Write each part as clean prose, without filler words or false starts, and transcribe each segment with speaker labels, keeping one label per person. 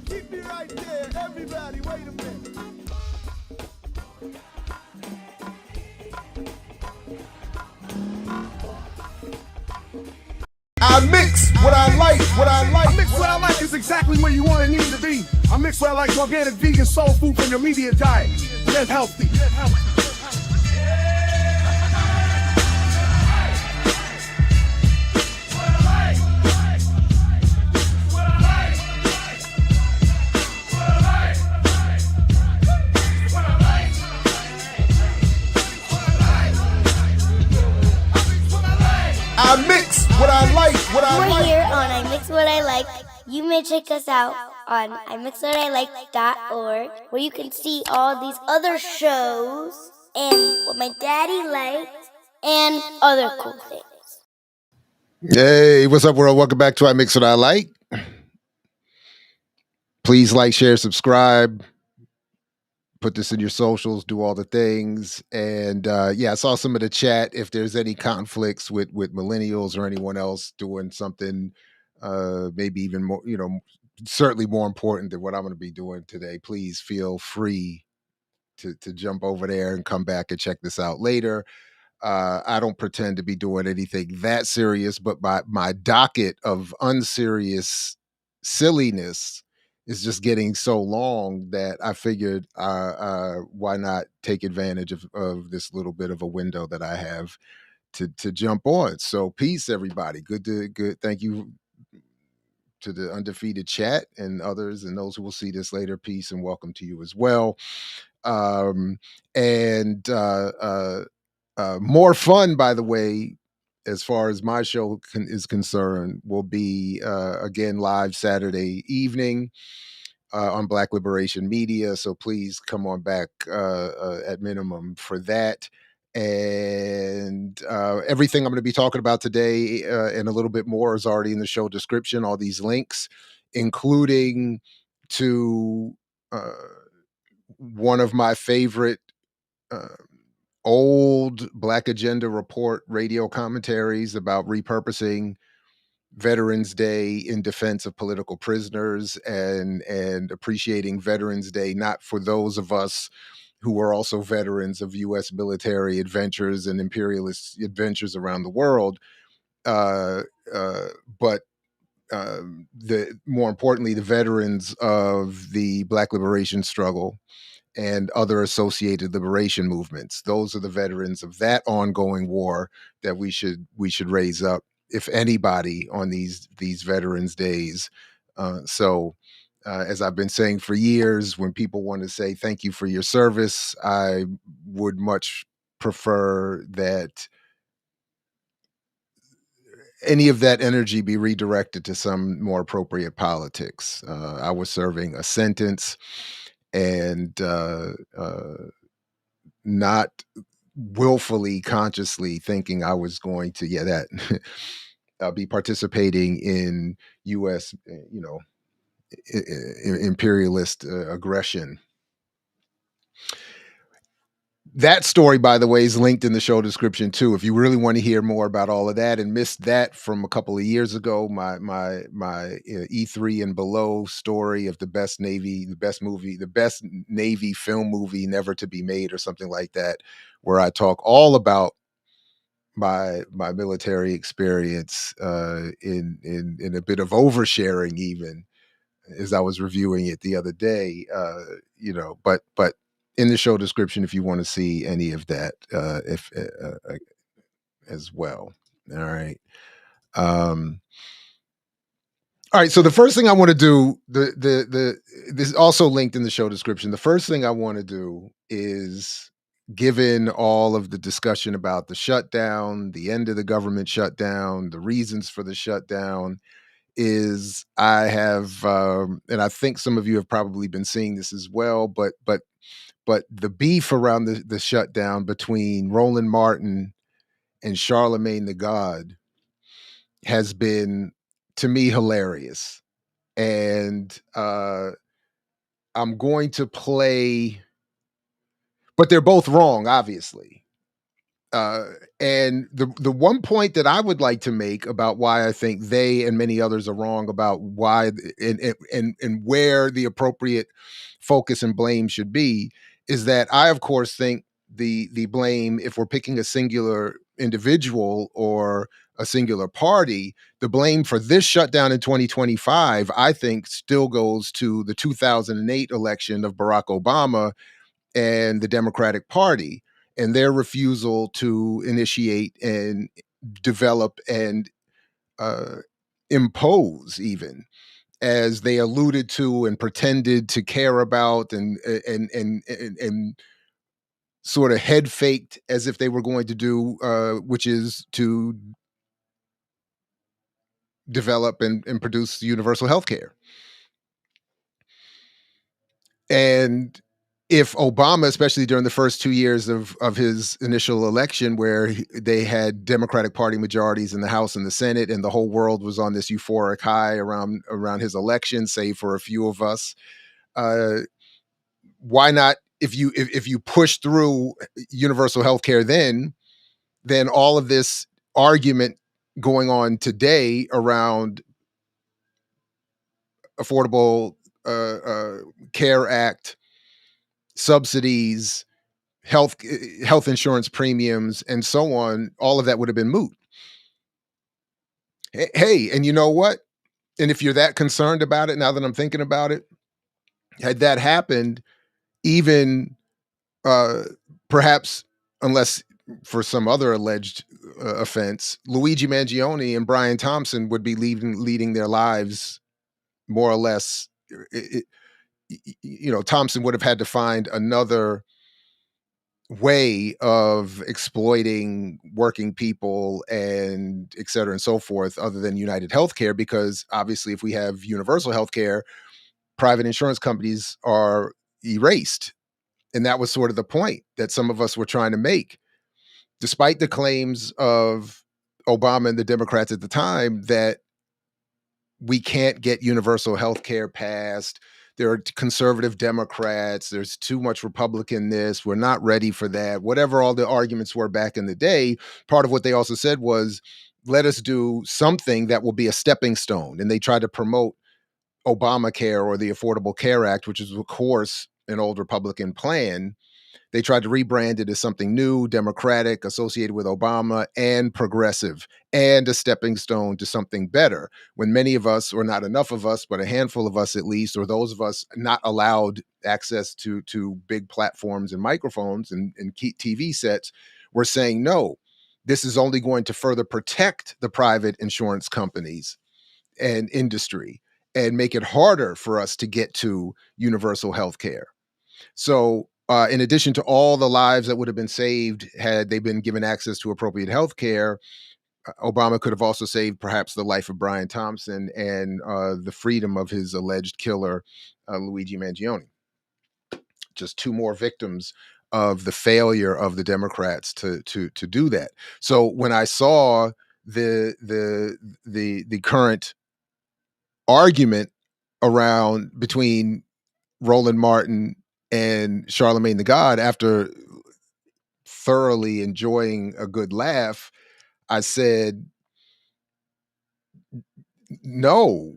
Speaker 1: Keep me right there, everybody, wait a minute. I mix what I like, what I like. I mix what I like is exactly where you want and need to be. I mix what I like, organic, vegan, soul food from your immediate diet. Live healthy. Live healthy. I mix what I like, what I
Speaker 2: We're
Speaker 1: like.
Speaker 2: here on I Mix What I Like. You may check us out on imixwhatilike.org, where you can see all these other shows and what my daddy likes and other cool things.
Speaker 3: Hey, what's up, world? Welcome back to I Mix What I Like. Please like, share, subscribe. Put this in your socials, do all the things. And yeah, I saw some of the chat. If there's any conflicts with millennials or anyone else doing something maybe even more, certainly more important than what I'm going to be doing today, please feel free to jump over there and come back and check this out later. I don't pretend to be doing anything that serious, but my docket of unserious silliness is just getting so long that I figured, why not take advantage of this little bit of a window that I have to jump on. So peace, everybody. Good. Thank you to the undefeated chat and others and those who will see this later. Peace and welcome to you as well. And more fun, by the way, as far as my show is concerned, will be again live Saturday evening on Black Liberation Media. So please come on back at minimum for that. And everything I'm going to be talking about today and a little bit more is already in the show description. All these links, including to one of my favorite uh, old Black Agenda Report radio commentaries about repurposing Veterans Day in defense of political prisoners and appreciating Veterans Day, not for those of us who are also veterans of U.S. military adventures and imperialist adventures around the world, uh, but the more importantly, the veterans of the Black liberation struggle and other associated liberation movements. Those are the veterans of that ongoing war that we should raise up, if anybody, on these Veterans Days. As I've been saying for years, when people want to say thank you for your service, I would much prefer that any of that energy be redirected to some more appropriate politics. I was serving a sentence and not willfully, consciously thinking I was going to, be participating in U.S., imperialist aggression. That story, by the way, is linked in the show description too. If you really want to hear more about all of that and missed that from a couple of years ago, my E3 and below story of the best Navy film movie never to be made, or something like that, where I talk all about my military experience in a bit of oversharing, even as I was reviewing it the other day. But in the show description if you want to see any of that, if as well. All right. All right. So the first thing I want to do, this is also linked in the show description. The first thing I want to do is, given all of the discussion about the shutdown, the end of the government shutdown, the reasons for the shutdown, is I have, and I think some of you have probably been seeing this as well, but the beef around the shutdown between Roland Martin and Charlemagne the God has been, to me, hilarious. And I'm going to play, but they're both wrong, obviously. And the one point that I would like to make about why I think they and many others are wrong about why and where the appropriate focus and blame should be is that I, of course, think the blame, if we're picking a singular individual or a singular party, the blame for this shutdown in 2025, I think, still goes to the 2008 election of Barack Obama and the Democratic Party and their refusal to initiate and develop and impose, even as they alluded to and pretended to care about and sort of head faked as if they were going to do, which is to develop and produce universal health care. And if Obama, especially during the first 2 years of his initial election, where they had Democratic Party majorities in the House and the Senate, and the whole world was on this euphoric high around his election, save for a few of us, why not? If you push through universal health care, then all of this argument going on today around Affordable Care Act, subsidies, health insurance premiums, and so on, all of that would have been moot. Hey, and you know what? And if you're that concerned about it, now that I'm thinking about it, had that happened, even perhaps, unless for some other alleged offense, Luigi Mangione and Brian Thompson would be leading their lives more or less. Thompson would have had to find another way of exploiting working people and et cetera and so forth, other than United Healthcare, because obviously if we have universal healthcare, private insurance companies are erased. And that was sort of the point that some of us were trying to make, despite the claims of Obama and the Democrats at the time that we can't get universal health care passed. There are conservative Democrats. There's too much Republican this. We're not ready for that. Whatever all the arguments were back in the day, part of what they also said was, let us do something that will be a stepping stone. And they tried to promote Obamacare or the Affordable Care Act, which is, of course, an old Republican plan. They tried to rebrand it as something new, democratic, associated with Obama, and progressive, and a stepping stone to something better. When many of us, or not enough of us, but a handful of us at least, or those of us not allowed access to big platforms and microphones and TV sets, were saying, no, this is only going to further protect the private insurance companies and industry and make it harder for us to get to universal health care. So in addition to all the lives that would have been saved had they been given access to appropriate health care, Obama could have also saved perhaps the life of Brian Thompson and the freedom of his alleged killer, Luigi Mangione. Just two more victims of the failure of the Democrats to do that. So when I saw the current argument around between Roland Martin and Charlemagne the God, after thoroughly enjoying a good laugh, I said, no,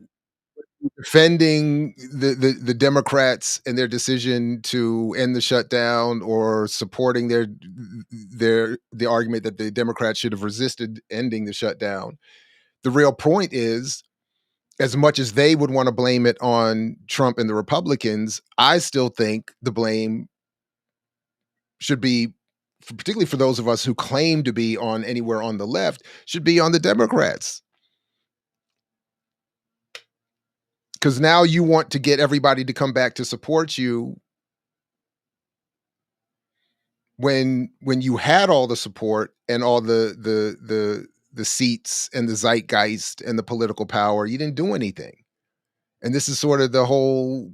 Speaker 3: defending the Democrats and their decision to end the shutdown, or supporting the argument that the Democrats should have resisted ending the shutdown. The real point is, as much as they would want to blame it on Trump and the Republicans, I still think the blame should be, particularly for those of us who claim to be on anywhere on the left, should be on the Democrats. Because now you want to get everybody to come back to support you when you had all the support and all the seats and the zeitgeist and the political power. You didn't do anything. And this is sort of the whole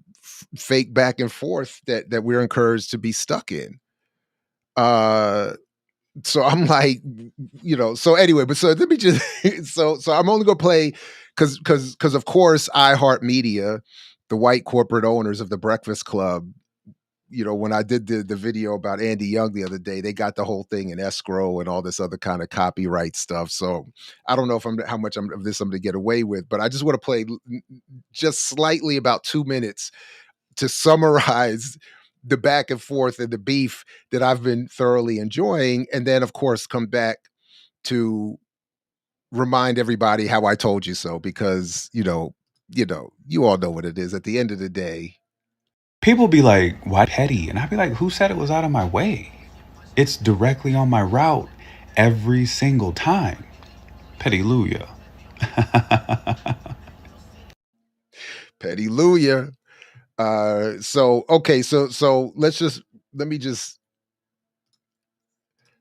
Speaker 3: fake back and forth that we're encouraged to be stuck in. So I'm like, so anyway, but so let me just so I'm only gonna play because of course iHeartMedia, the white corporate owners of the Breakfast Club, when I did the video about Andy Young the other day, they got the whole thing in escrow and all this other kind of copyright stuff. So I don't know how much of this I'm going to get away with, but I just want to play just slightly about 2 minutes to summarize the back and forth and the beef that I've been thoroughly enjoying. And then of course come back to remind everybody how I told you so, because, you all know what it is at the end of the day.
Speaker 4: People be like, why petty? And I'd be like, who said it was out of my way? It's directly on my route every single time. Petty-luya.
Speaker 3: Petty-luya. So let me just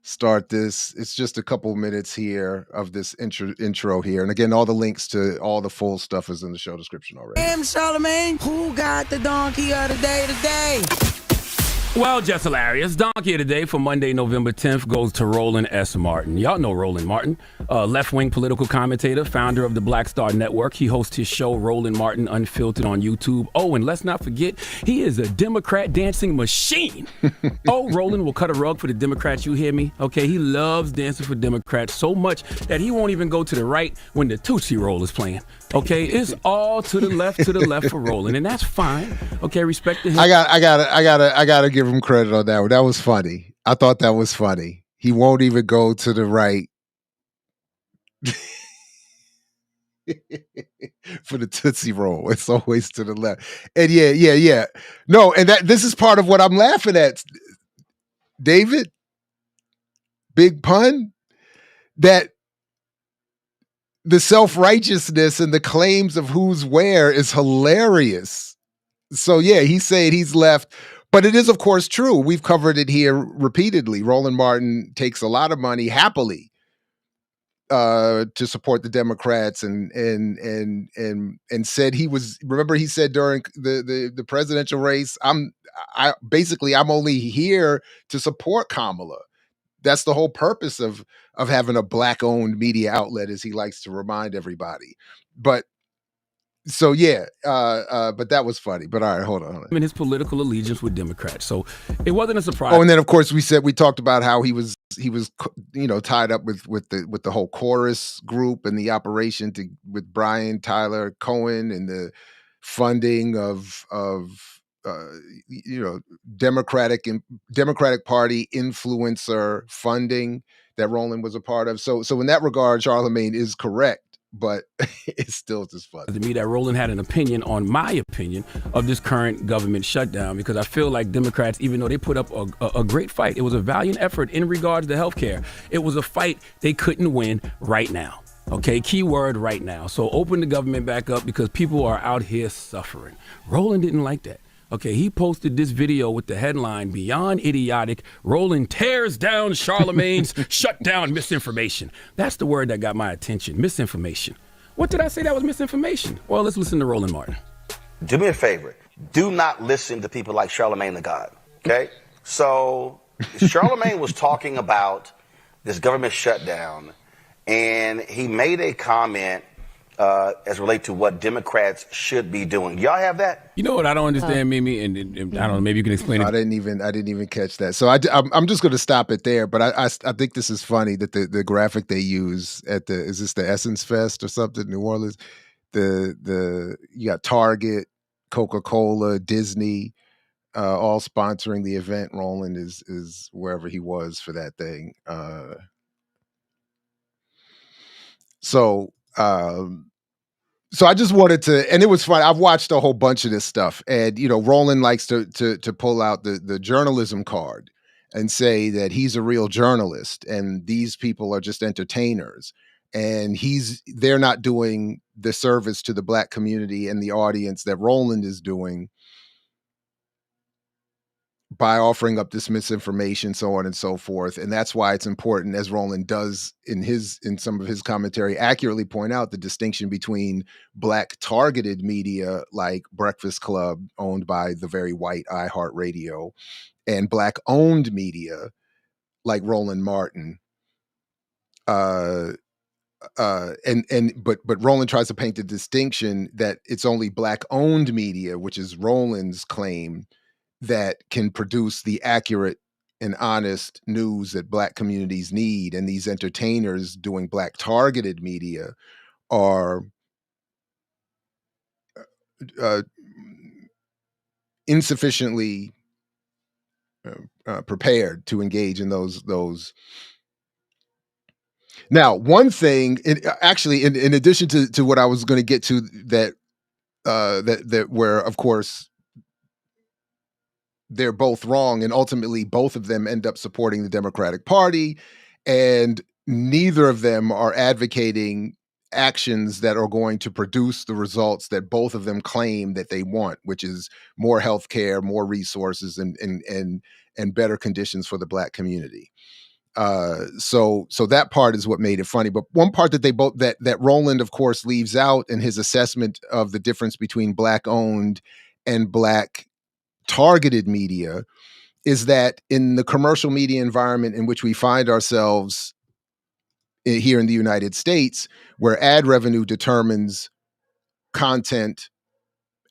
Speaker 3: start this. It's just a couple minutes here of this intro here. And again, all the links to all the full stuff is in the show description already.
Speaker 5: Damn, Charlamagne, who got the donkey of the day today?
Speaker 6: Well, just hilarious. Donkey of the day for Monday, November 10th goes to Roland S. Martin. Y'all know Roland Martin, left-wing political commentator, founder of the Black Star Network. He hosts his show, Roland Martin Unfiltered, on YouTube. Oh, and let's not forget, he is a Democrat dancing machine. Roland will cut a rug for the Democrats, you hear me? Okay, he loves dancing for Democrats so much that he won't even go to the right when the Tootsie Roll is playing. Okay, it's all to the left for Roland, and that's fine. Okay, respect to him.
Speaker 3: I gotta give him credit on that one. That was funny. I thought that was funny. He won't even go to the right for the Tootsie Roll. It's always to the left. And yeah. No, and this is part of what I'm laughing at, David. Big pun. That the self-righteousness and the claims of who's where is hilarious. So yeah, he's saying he's left, but it is of course true. We've covered it here repeatedly. Roland Martin takes a lot of money happily to support the Democrats, and said he said during the presidential race, I'm only here to support Kamala. That's the whole purpose of having a black-owned media outlet, as he likes to remind everybody. But so yeah, but that was funny. But all right, hold on.
Speaker 6: And his political allegiance with Democrats, so it wasn't a surprise.
Speaker 3: Oh, and then of course we talked about how he was tied up with the whole Chorus group and the operation with Brian Tyler Cohen and the funding of Democratic Party influencer funding that Roland was a part of. So in that regard, Charlamagne is correct, but it's still just funny
Speaker 6: to me that Roland had an opinion on my opinion of this current government shutdown, because I feel like Democrats, even though they put up a great fight, it was a valiant effort in regards to healthcare. It was a fight they couldn't win right now. Okay, keyword right now. So open the government back up because people are out here suffering. Roland didn't like that. Okay, he posted this video with the headline, "Beyond Idiotic, Roland tears down Charlamagne's shutdown misinformation." That's the word that got my attention, misinformation. What did I say that was misinformation? Well, let's listen to Roland Martin.
Speaker 7: Do me a favor. Do not listen to people like Charlamagne the God, okay? So Charlamagne was talking about this government shutdown, and he made a comment as relate to what Democrats should be doing. Y'all have that?
Speaker 6: You know what I don't understand, Mimi, and I don't know, maybe you can explain it.
Speaker 3: I didn't even catch that. So I'm just going to stop it there. But I think this is funny that the graphic they use at is this the Essence Fest or something, New Orleans? You got Target, Coca-Cola, Disney, all sponsoring the event. Roland is wherever he was for that thing. So I just wanted to, and it was fun. I've watched a whole bunch of this stuff, and Roland likes to pull out the journalism card and say that he's a real journalist and these people are just entertainers, and they're not doing the service to the Black community and the audience that Roland is doing by offering up this misinformation, so on and so forth. And that's why it's important, as Roland does in some of his commentary, accurately point out the distinction between Black targeted media like Breakfast Club, owned by the very white iHeartRadio, and Black owned media like Roland Martin. But Roland tries to paint the distinction that it's only Black owned media, which is Roland's claim, that can produce the accurate and honest news that Black communities need. And these entertainers doing Black targeted media are insufficiently prepared to engage in those. Now, one thing, actually, in addition to what I was going to get to, that where, of course, they're both wrong, and ultimately both of them end up supporting the Democratic Party, and neither of them are advocating actions that are going to produce the results that both of them claim that they want, which is more health care, more resources, and better conditions for the Black community. So that part is what made it funny. But one part that that Roland, of course, leaves out in his assessment of the difference between Black owned and Black targeted media is that in the commercial media environment in which we find ourselves here in the United States, where ad revenue determines content,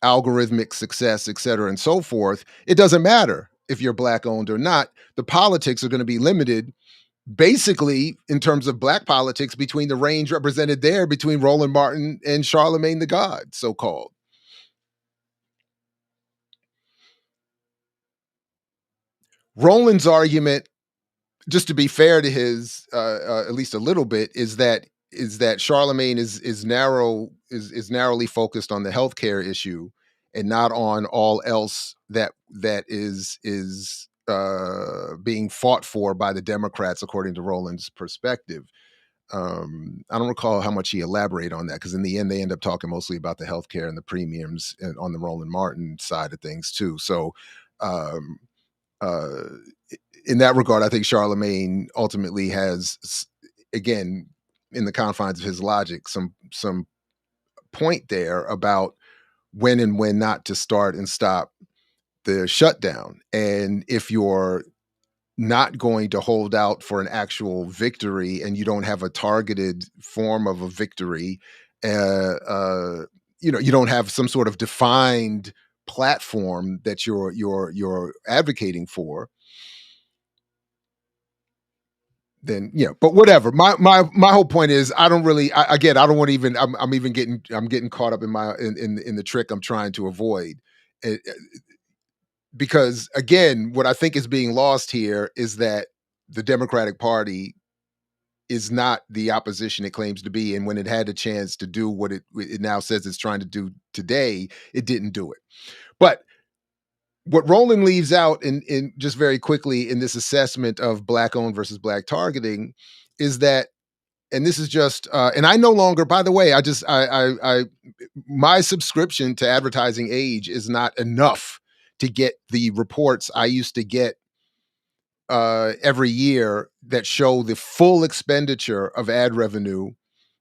Speaker 3: algorithmic success, et cetera, and so forth, it doesn't matter if you're Black owned or not. The politics are going to be limited, basically, in terms of Black politics, between the range represented there between Roland Martin and Charlemagne the God, so-called. Roland's argument, just to be fair to his, at least a little bit, is that Charlemagne is narrowly focused on the healthcare issue and not on all else that is being fought for by the Democrats, according to Roland's perspective. I don't recall how much he elaborated on that, because in the end they end up talking mostly about the healthcare and the premiums and on the Roland Martin side of things too. So in that regard, I think Charlemagne ultimately has, again, in the confines of his logic, some point there about when and when not to start and stop the shutdown. And if you're not going to hold out for an actual victory and you don't have a targeted form of a victory, you don't have some sort of defined platform that you're advocating for, then but whatever. My whole point is, I don't want to even, I'm getting caught up in the trick I'm trying to avoid. Because again, what I think is being lost here is that the Democratic Party is not the opposition it claims to be. And when it had a chance to do what it now says it's trying to do today, it didn't do it. But what Roland leaves out in just very quickly in this assessment of Black owned versus Black targeting is that, and this is just, and I no longer, by the way, my subscription to Advertising Age is not enough to get the reports I used to get every year that show the full expenditure of ad revenue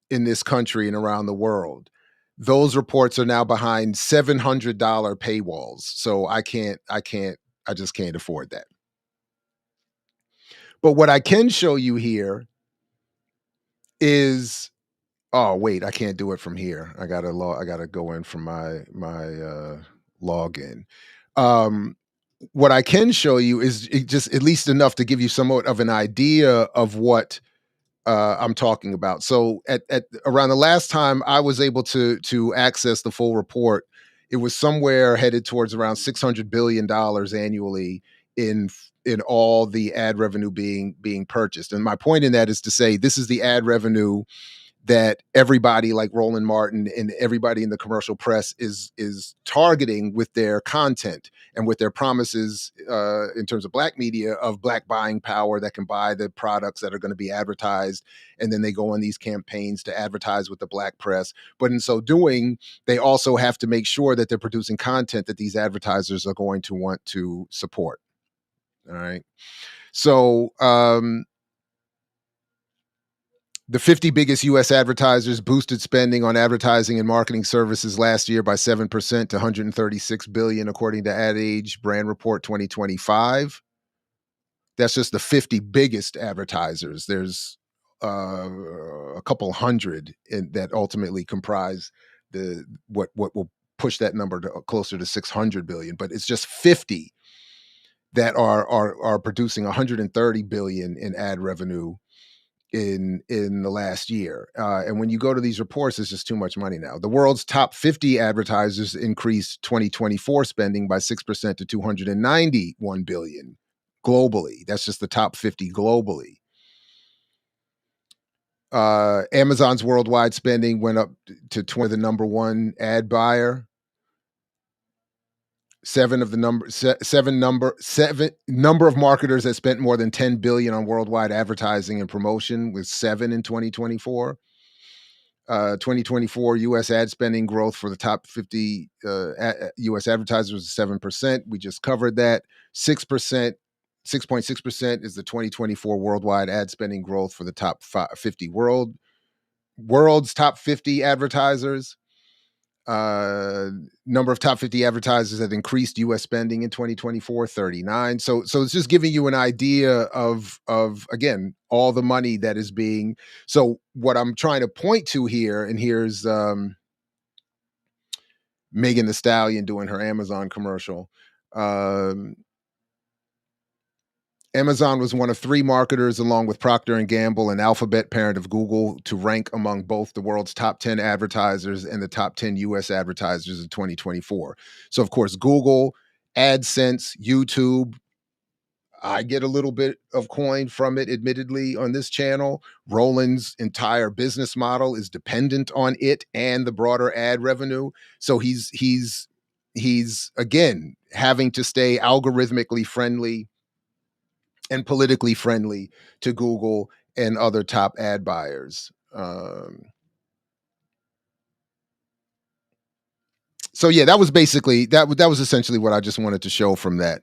Speaker 3: in this country and around the world. Those reports are now behind $700 paywalls. So I just can't afford that. But what I can show you here is, oh wait, I can't do it from here. I gotta go in from my login. What I can show you is just at least enough to give you somewhat of an idea of what I'm talking about. So at around the last time I was able to access the full report, it was somewhere headed towards around $600 billion annually in all the ad revenue being purchased. And my point in that is to say, this is the ad revenue that everybody like Roland Martin and everybody in the commercial press is targeting with their content and with their promises in terms of black media of black buying power that can buy the products that are going to be advertised. And then they go on these campaigns to advertise with the black press. But in so doing, they also have to make sure that they're producing content that these advertisers are going to want to support. All right. So, the 50 biggest U.S. advertisers boosted spending on advertising and marketing services last year by 7% to $136 billion, according to Ad Age Brand Report 2025. That's just the 50 biggest advertisers. There's a couple hundred that ultimately comprise what will push that number to closer to 600 billion. But it's just 50 that are producing 130 billion in ad revenue in the last year. And when you go to these reports, it's just too much money now. The world's top 50 advertisers increased 2024 spending by 6% to 291 billion globally. That's just the top 50 globally. Amazon's worldwide spending went up to the number one ad buyer. Seven number of marketers that spent more than 10 billion on worldwide advertising and promotion, with 7 in 2024. 2024 U.S. ad spending growth for the top 50 U.S. advertisers was 7%. We just covered that. 6%, 6.6% is the 2024 worldwide ad spending growth for the top 50 world's top 50 advertisers. Number of top 50 advertisers that increased U.S. spending in 2024, 39. So it's just giving you an idea of again, all the money that is being. So what I'm trying to point to here, and here's Megan Thee Stallion doing her Amazon commercial. Amazon was one of 3 marketers, along with Procter & Gamble, an Alphabet parent of Google, to rank among both the world's top 10 advertisers and the top 10 U.S. advertisers in 2024. So, of course, Google, AdSense, YouTube. I get a little bit of coin from it, admittedly, on this channel. Roland's entire business model is dependent on it and the broader ad revenue. So he's again having to stay algorithmically friendly and politically friendly to Google and other top ad buyers. So yeah, that was basically that was essentially what I just wanted to show from that.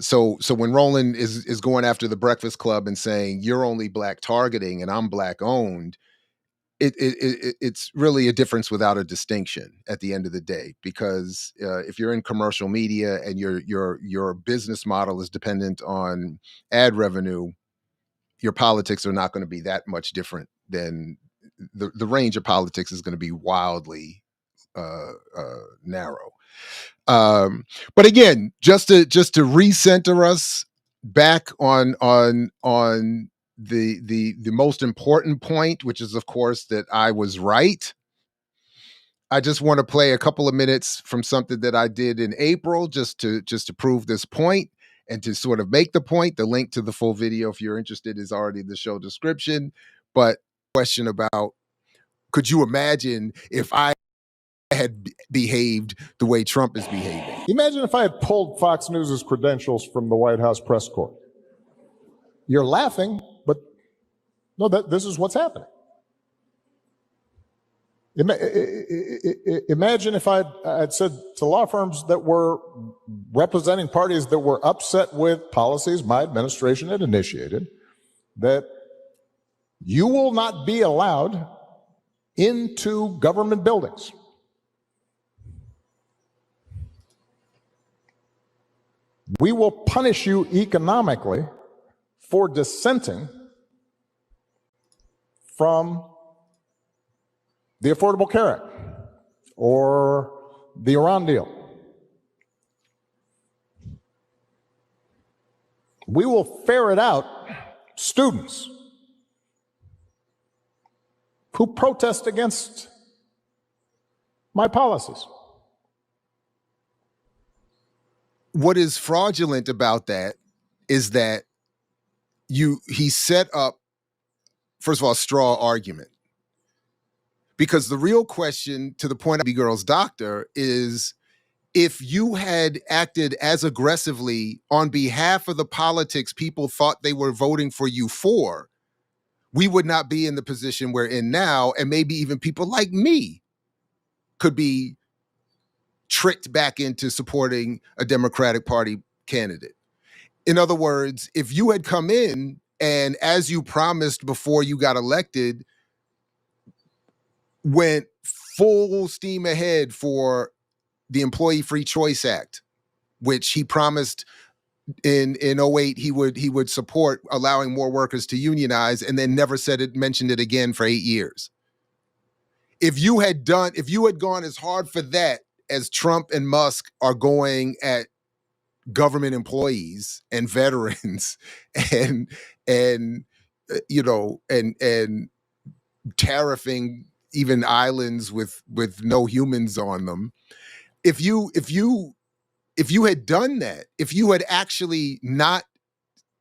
Speaker 3: So when Roland is going after the Breakfast Club and saying you're only black targeting and I'm black owned, it's really a difference without a distinction at the end of the day, because if you're in commercial media and your business model is dependent on ad revenue, your politics are not going to be that much different. Than the range of politics is going to be wildly narrow. But again, just to recenter us back on the most important point, which is, of course, that I was right. I just want to play a couple of minutes from something that I did in April, just to prove this point and to sort of make the point. The link to the full video, if you're interested, is already in the show description. But question about, could you imagine if I had behaved the way Trump is behaving?
Speaker 8: Imagine if I had pulled Fox News' credentials from the White House press corps. You're laughing, but no, this is what's happening. Imagine if I'd said to law firms that were representing parties that were upset with policies my administration had initiated, that you will not be allowed into government buildings. We will punish you economically for dissenting from the Affordable Care Act or the Iran deal. We will ferret out students who protest against my policies.
Speaker 3: What is fraudulent about that is that he set up first of all, straw argument. Because the real question, to the point of B-Girl's doctor, is if you had acted as aggressively on behalf of the politics people thought they were voting for you for, we would not be in the position we're in now. And maybe even people like me could be tricked back into supporting a Democratic Party candidate. In other words, if you had come in and, as you promised before you got elected, went full steam ahead for the Employee Free Choice Act, which he promised in 08 he would support allowing more workers to unionize, and then never mentioned it again for 8 years. If you had gone as hard for that as Trump and Musk are going at government employees and veterans and tariffing even islands with no humans on them, if you had done that, if you had actually not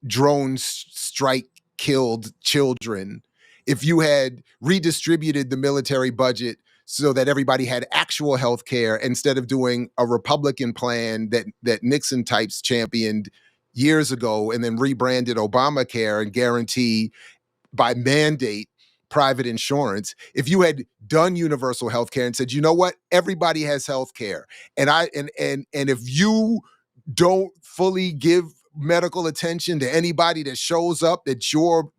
Speaker 3: drone strike killed children, if you had redistributed the military budget so that everybody had actual health care instead of doing a Republican plan that Nixon types championed years ago and then rebranded Obamacare and guarantee by mandate private insurance, if you had done universal health care and said, you know what, everybody has health care, and if you don't fully give medical attention to anybody that shows up at your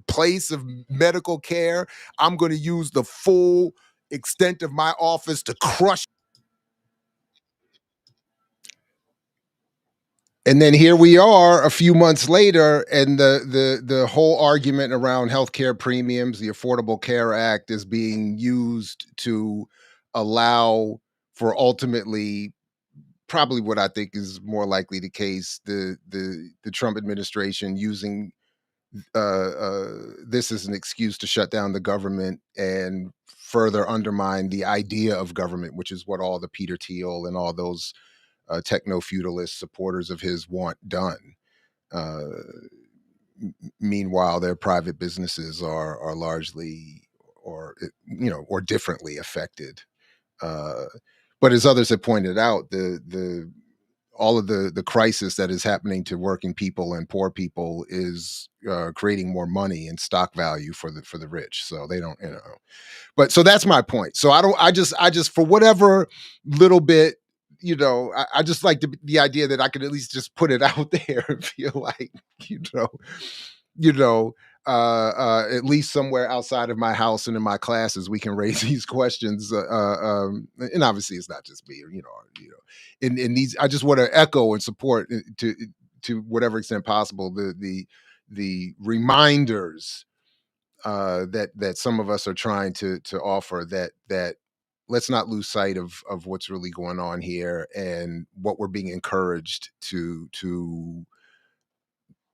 Speaker 3: place of medical care, I'm going to use the full extent of my office to crush. And then here we are a few months later, and the whole argument around healthcare premiums, the Affordable Care Act, is being used to allow for ultimately probably what I think is more likely the case, the Trump administration using this as an excuse to shut down the government and further undermine the idea of government, which is what all the Peter Thiel and all those techno-feudalist supporters of his want done. Meanwhile, their private businesses are largely or differently affected. But as others have pointed out, all of the crisis that is happening to working people and poor people is creating more money and stock value for the rich. So they don't, But so that's my point. So I just for whatever little bit, I just like the idea that I could at least just put it out there and feel like, at least somewhere outside of my house and in my classes, we can raise these questions. And obviously it's not just me, in these, I just want to echo and support to whatever extent possible, the reminders that some of us are trying to offer, that let's not lose sight of what's really going on here and what we're being encouraged to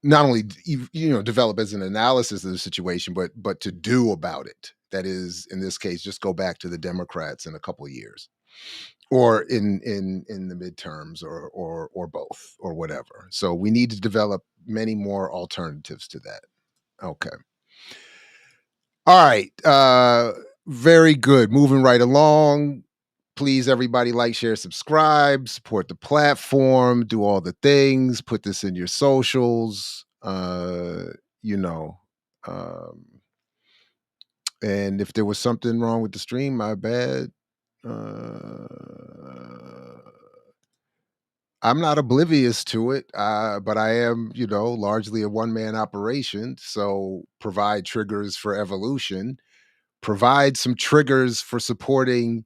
Speaker 3: not only develop as an analysis of the situation, but to do about it. That is, in this case, just go back to the Democrats in a couple of years, or in the midterms, or both, or whatever. So we need to develop many more alternatives to that. Okay. All right. Very good. Moving right along. Please, everybody, like, share, subscribe, support the platform, do all the things, put this in your socials, and if there was something wrong with the stream, my bad. I'm not oblivious to it, but I am, largely a one-man operation. So provide triggers for evolution, provide some triggers for supporting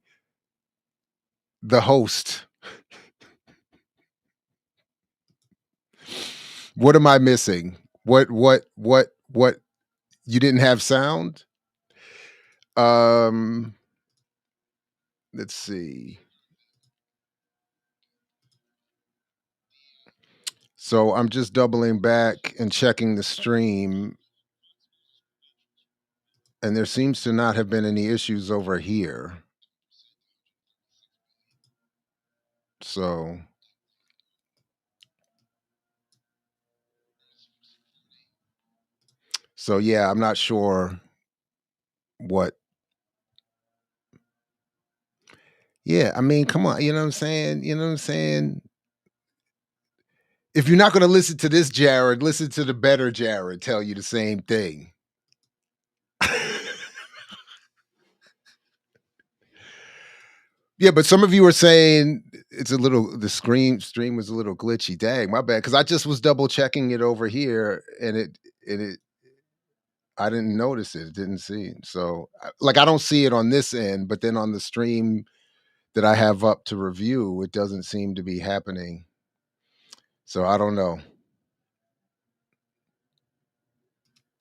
Speaker 3: the host. What am I missing? What you didn't have sound? Let's see. So I'm just doubling back and checking the stream, and there seems to not have been any issues over here. So So yeah, I'm not sure what. Yeah, I mean, come on, you know what I'm saying? You know what I'm saying? If you're not going to listen to this Jared, listen to the better Jared tell you the same thing. Yeah, but some of you are saying it's a little the stream was a little glitchy. Dang, my bad. Because I just was double checking it over here and it I didn't notice it. Didn't see it. So like I don't see it on this end, but then on the stream that I have up to review, it doesn't seem to be happening. So I don't know.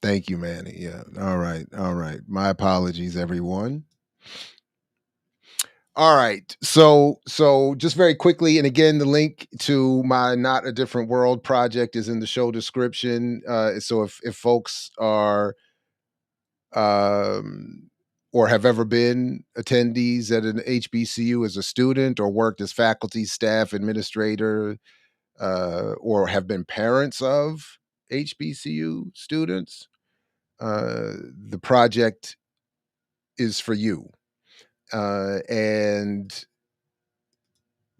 Speaker 3: Thank you, Manny. Yeah. All right. All right. My apologies, everyone. All right. So just very quickly, and again, the link to my Not a Different World project is in the show description. So if folks are or have ever been attendees at an HBCU as a student or worked as faculty, staff, administrator, or have been parents of HBCU students, the project is for you. And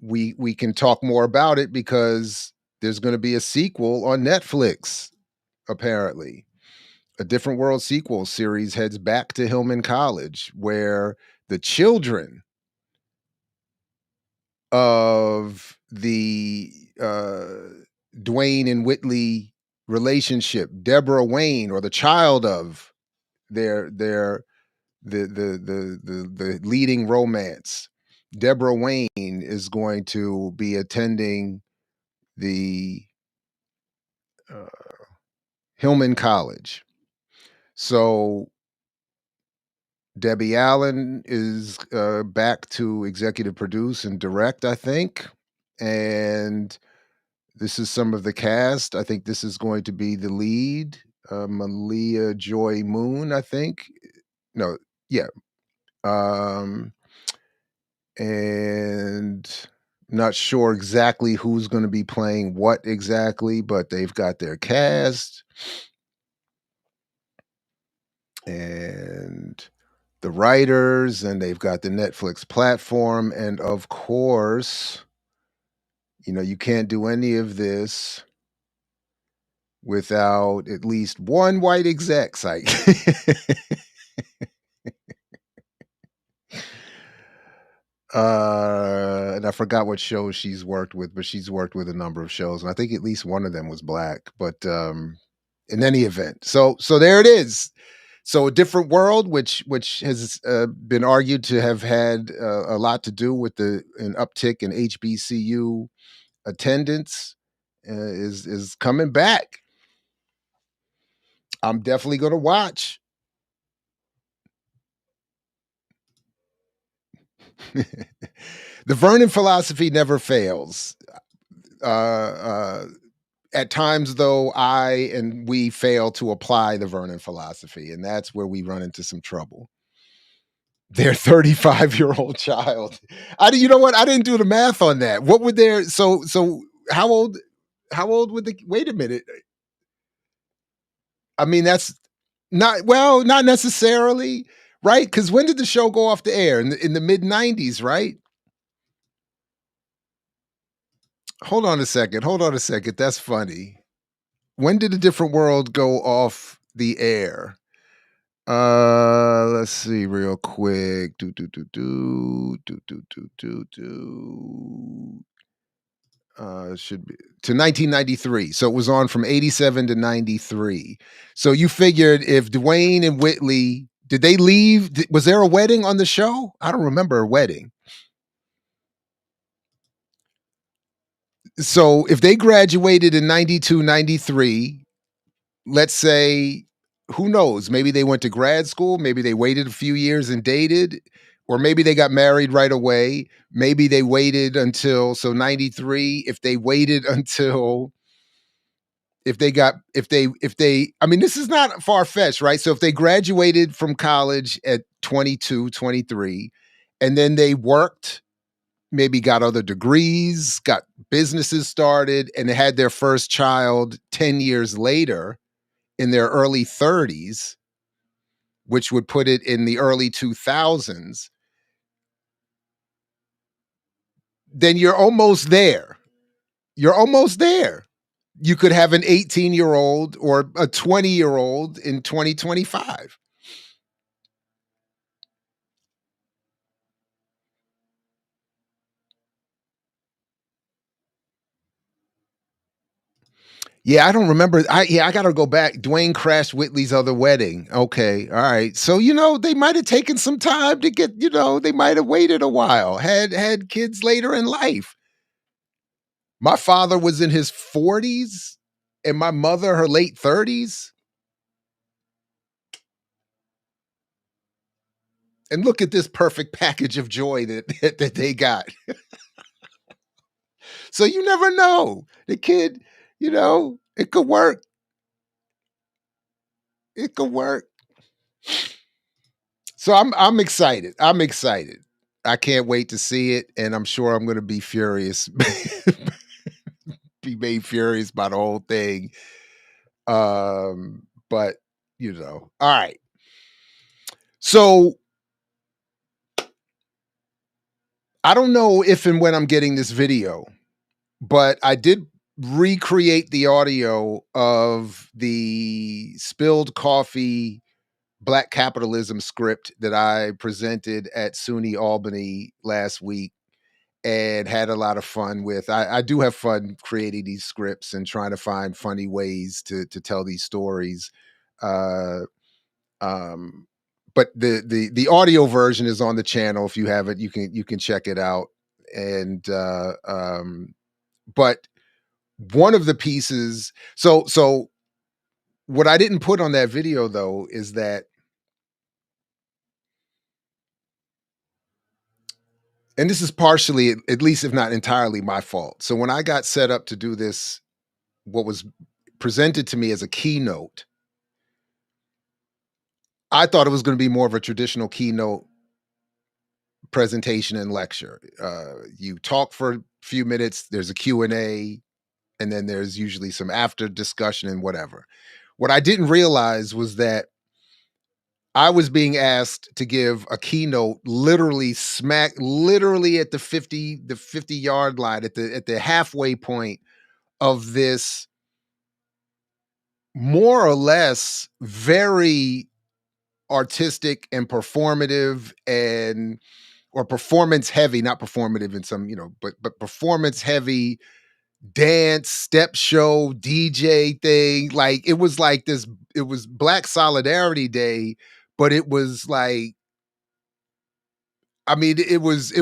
Speaker 3: we can talk more about it because there's going to be a sequel on Netflix, apparently. A Different World sequel series heads back to Hillman College, where the children of the Dwayne and Whitley relationship, Deborah Wayne, or the child of their the leading romance, Deborah Wayne, is going to be attending the Hillman College. So Debbie Allen is back to executive produce and direct, I think. And this is some of the cast. I think this is going to be the lead, Malia Joy Moon, I think. No, yeah. And not sure exactly who's going to be playing what exactly, but they've got their cast and the writers, and they've got the Netflix platform. And of course, you know, you can't do any of this without at least one white exec site. And I forgot what shows she's worked with, but she's worked with a number of shows, and I think at least one of them was black. But in any event, so there it is. So A Different World, which has been argued to have had a lot to do with an uptick in HBCU attendance, is coming back. I'm definitely going to watch. The Vernon philosophy never fails. At times, though, I and we fail to apply the Vernon philosophy, and that's where we run into some trouble. Their 35-year-old child. You know what? I didn't do the math on that. What would their so how old would the wait a minute? I mean, that's not necessarily, right? Because when did the show go off the air? In the mid 90s, right? Hold on a second. That's funny. When did A Different World go off the air? Let's see real quick. Should be to 1993. So it was on from 87 to 93. So you figured if Dwayne and Whitley, did they leave? Was there a wedding on the show? I don't remember a wedding. So if they graduated in 92, 93, let's say, who knows? Maybe they went to grad school. Maybe they waited a few years and dated, or maybe they got married right away. Maybe they waited until, so 93, if they waited until, I mean, this is not far-fetched, right? So if they graduated from college at 22, 23, and then they worked, maybe got other degrees, got businesses started, and they had their first child 10 years later, in their early 30s, which would put it in the early 2000s, then you're almost there. You're almost there. You could have an 18-year-old or a 20-year-old in 2025. Yeah, I don't remember. I got to go back. Dwayne crashed Whitley's other wedding. Okay, all right. So they might have taken some time to get. They might have waited a while. Had kids later in life. My father was in his 40s, and my mother her late 30s. And look at this perfect package of joy that they got. So you never know. The kid, it could work. It could work. So I'm excited. I'm excited. I can't wait to see it, and I'm sure I'm going to be furious. Be made furious by the whole thing. But all right. So I don't know if and when I'm getting this video, but I did recreate the audio of the spilled coffee Black capitalism script that I presented at SUNY Albany last week and had a lot of fun with. I do have fun creating these scripts and trying to find funny ways to tell these stories. But the audio version is on the channel. If you haven't, you can check it out. And but one of the pieces, so what I didn't put on that video though is that, and this is partially, at least if not entirely, my fault. So when I got set up to do this, what was presented to me as a keynote, I thought it was going to be more of a traditional keynote presentation and lecture. You talk for a few minutes, there's a Q&A, and then there's usually some after discussion and whatever. What I didn't realize was that I was being asked to give a keynote literally at the 50-yard line, at the halfway point of this more or less very artistic and performative or performance heavy, not performative in some, but performance heavy dance, step show, DJ thing. Like it was Black Solidarity Day, but it was like, I mean, it was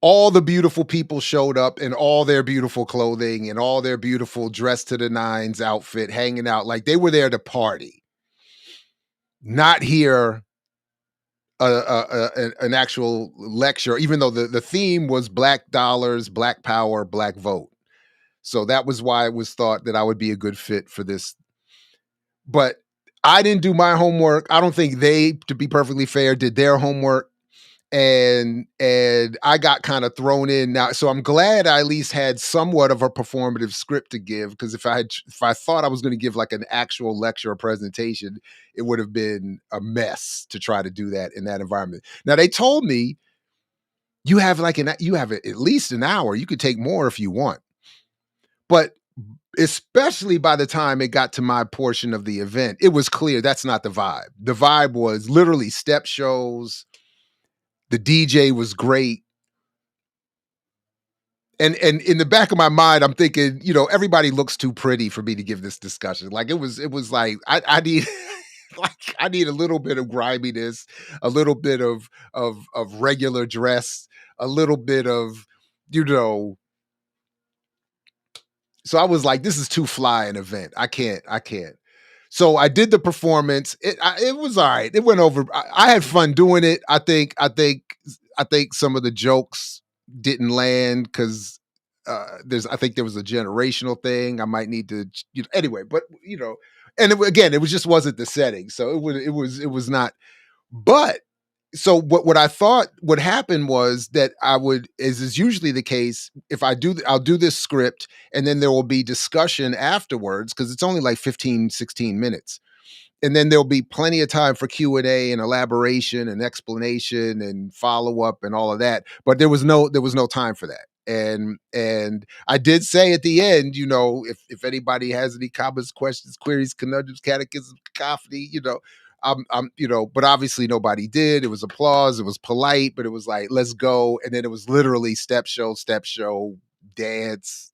Speaker 3: all the beautiful people showed up in all their beautiful clothing and all their beautiful dress to the nines outfit, hanging out like they were there to party, not hear an actual lecture, even though the theme was Black dollars, Black power, Black vote. So that was why it was thought that I would be a good fit for this. But I didn't do my homework. I don't think they, to be perfectly fair, did their homework. And I got kind of thrown in now. So I'm glad I at least had somewhat of a performative script to give, because if I thought I was going to give like an actual lecture or presentation, it would have been a mess to try to do that in that environment. Now they told me you have at least an hour. You could take more if you want. But especially by the time it got to my portion of the event, it was clear that's not the vibe. The vibe was literally step shows. The DJ was great. And in the back of my mind, I'm thinking, everybody looks too pretty for me to give this discussion. Like it was like, I need, I need a little bit of griminess, a little bit of regular dress, a little bit of, so I was like, this is too fly an event. I can't. So I did the performance. It was all right. It went over. I had fun doing it. I think some of the jokes didn't land because I think there was a generational thing. I might need to anyway. But and it just wasn't the setting. So it was not. But so what I thought would happen was that I would, as is usually the case, if I'll do this script and then there will be discussion afterwards because it's only like 15, 16 minutes. And then there'll be plenty of time for Q&A and elaboration and explanation and follow-up and all of that. But there was no time for that. And I did say at the end, if anybody has any comments, questions, queries, conundrums, catechisms, cacophony, but obviously nobody did. It was applause. It was polite, but it was like, let's go. And then it was literally step show, dance.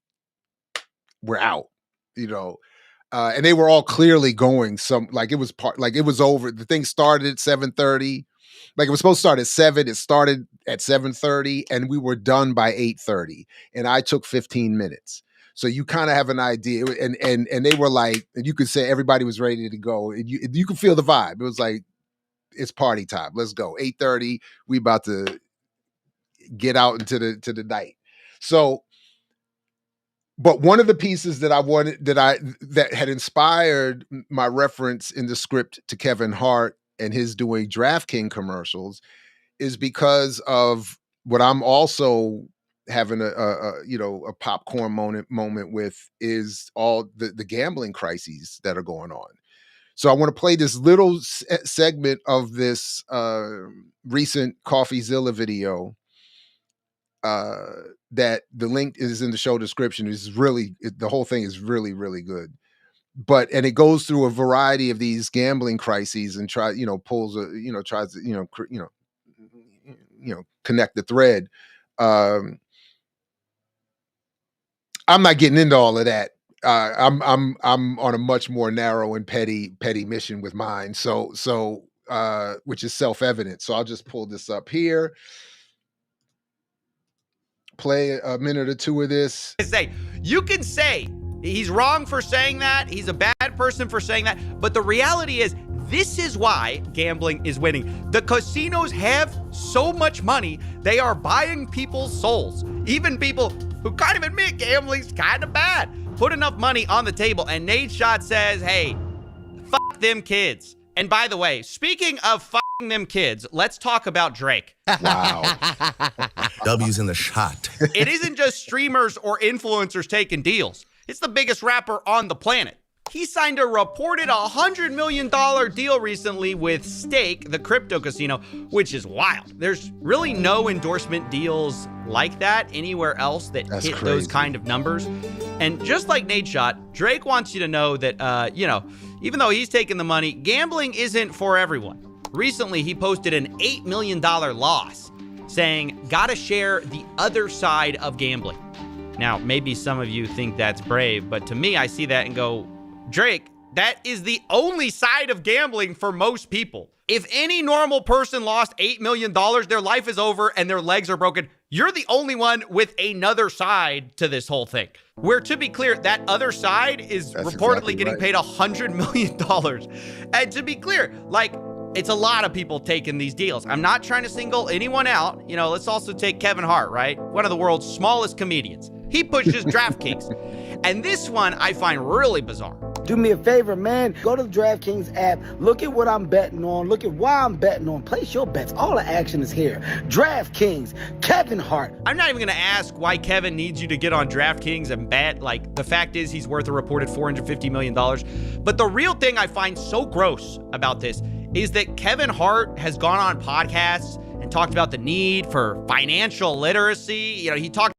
Speaker 3: We're out, and they were all clearly going it was over. The thing started at 7:30. Like it was supposed to start at 7. It started at 7:30 and we were done by 8:30. And I took 15 minutes. So you kind of have an idea. And they were like, and you could say everybody was ready to go. And you could feel the vibe. It was like, it's party time. Let's go. 8:30. We about to get out into the night. So, but one of the pieces that I wanted, that had inspired my reference in the script to Kevin Hart and his doing DraftKings commercials is because of what I'm also having a popcorn moment with is all the gambling crises that are going on. So I want to play this little segment of this recent CoffeeZilla video. That the link is in the show description. The whole thing is really, really good. And it goes through a variety of these gambling crises and tries to, connect the thread. I'm not getting into all of that. I'm on a much more narrow and petty mission with mine. So which is self-evident. So I'll just pull this up here. Play a minute or two of this.
Speaker 9: You can say he's wrong for saying that. He's a bad person for saying that. But the reality is, this is why gambling is winning. The casinos have so much money, they are buying people's souls. Even people who kind of admit gambling's kind of bad. Put enough money on the table, and Nadeshot says, hey, fuck them kids. And by the way, speaking of fucking them kids, let's talk about Drake.
Speaker 3: Wow.
Speaker 10: W's in the shot.
Speaker 9: It isn't just streamers or influencers taking deals. It's the biggest rapper on the planet. He signed a reported $100 million deal recently with Stake, the crypto casino, which is wild. There's really no endorsement deals like that anywhere else that hit crazy. Those kind of numbers. And just like Nadeshot, Drake wants you to know that, even though he's taking the money, gambling isn't for everyone. Recently, he posted an $8 million loss, saying, gotta share the other side of gambling. Now, maybe some of you think that's brave, but to me, I see that and go, Drake, that is the only side of gambling for most people. If any normal person lost $8 million, their life is over and their legs are broken. You're the only one with another side to this whole thing. Where, to be clear, that other side is reportedly getting paid $100 million. And to be clear, it's a lot of people taking these deals. I'm not trying to single anyone out. Let's also take Kevin Hart, right? One of the world's smallest comedians. He pushes DraftKings. And this one I find really bizarre.
Speaker 5: Do me a favor, man. Go to the DraftKings app. Look at what I'm betting on. Look at why I'm betting on. Place your bets. All the action is here. DraftKings, Kevin Hart.
Speaker 9: I'm not even going to ask why Kevin needs you to get on DraftKings and bet. The fact is he's worth a reported $450 million. But the real thing I find so gross about this is that Kevin Hart has gone on podcasts and talked about the need for financial literacy. He talked.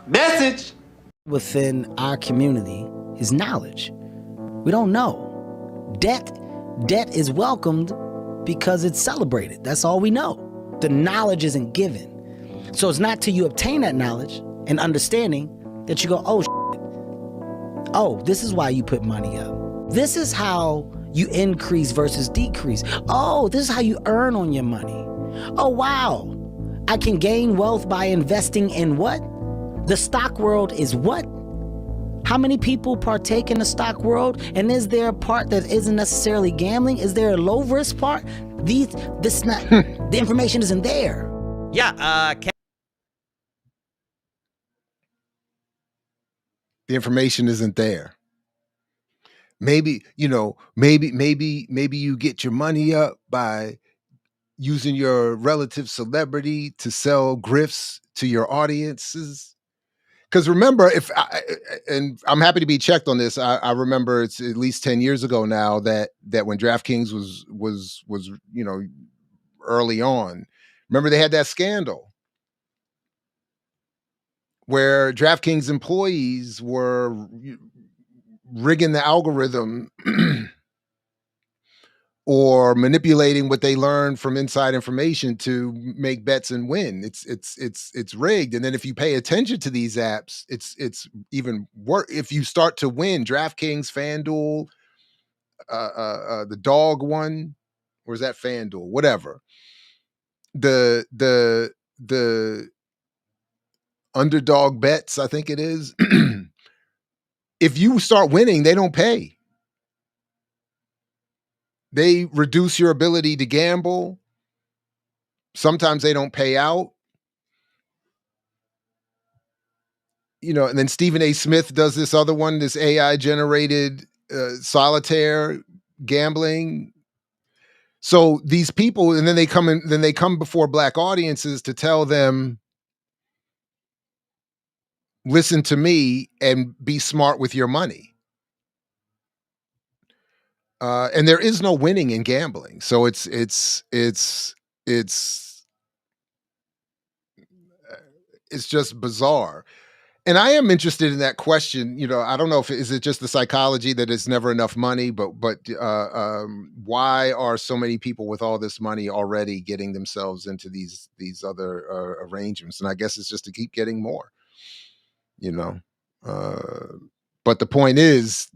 Speaker 9: Message.
Speaker 5: Within our community is knowledge. We don't know. Debt is welcomed because it's celebrated. That's all we know. The knowledge isn't given. So it's not till you obtain that knowledge and understanding that you go, oh, shit. Oh, this is why you put money up. This is how you increase versus decrease. Oh, this is how you earn on your money. Oh, wow. I can gain wealth by investing in what? The stock world is what? How many people partake in the stock world? And is there a part that isn't necessarily gambling? Is there a low risk part? The information isn't there.
Speaker 9: Yeah,
Speaker 3: the information isn't there. Maybe you get your money up by using your relative celebrity to sell grifts to your audiences. Because remember, and I'm happy to be checked on this. I remember it's at least 10 years ago now that when DraftKings was early on. Remember they had that scandal where DraftKings employees were rigging the algorithm or manipulating what they learned from inside information to make bets and win. It's rigged. And then if you pay attention to these apps, it's even worse. If you start to win, DraftKings, FanDuel, the dog one, or is that FanDuel? Whatever. The underdog bets, I think it is. If you start winning, they don't pay. They reduce your ability to gamble. Sometimes they don't pay out. And then Stephen A. Smith does this other one, this AI generated solitaire gambling. So these people, and then they come before Black audiences to tell them, listen to me and be smart with your money. And there is no winning in gambling. So it's just bizarre. And I am interested in that question. I don't know if is it just the psychology that it's never enough money, but why are so many people with all this money already getting themselves into these other arrangements? And I guess it's just to keep getting more. But the point is,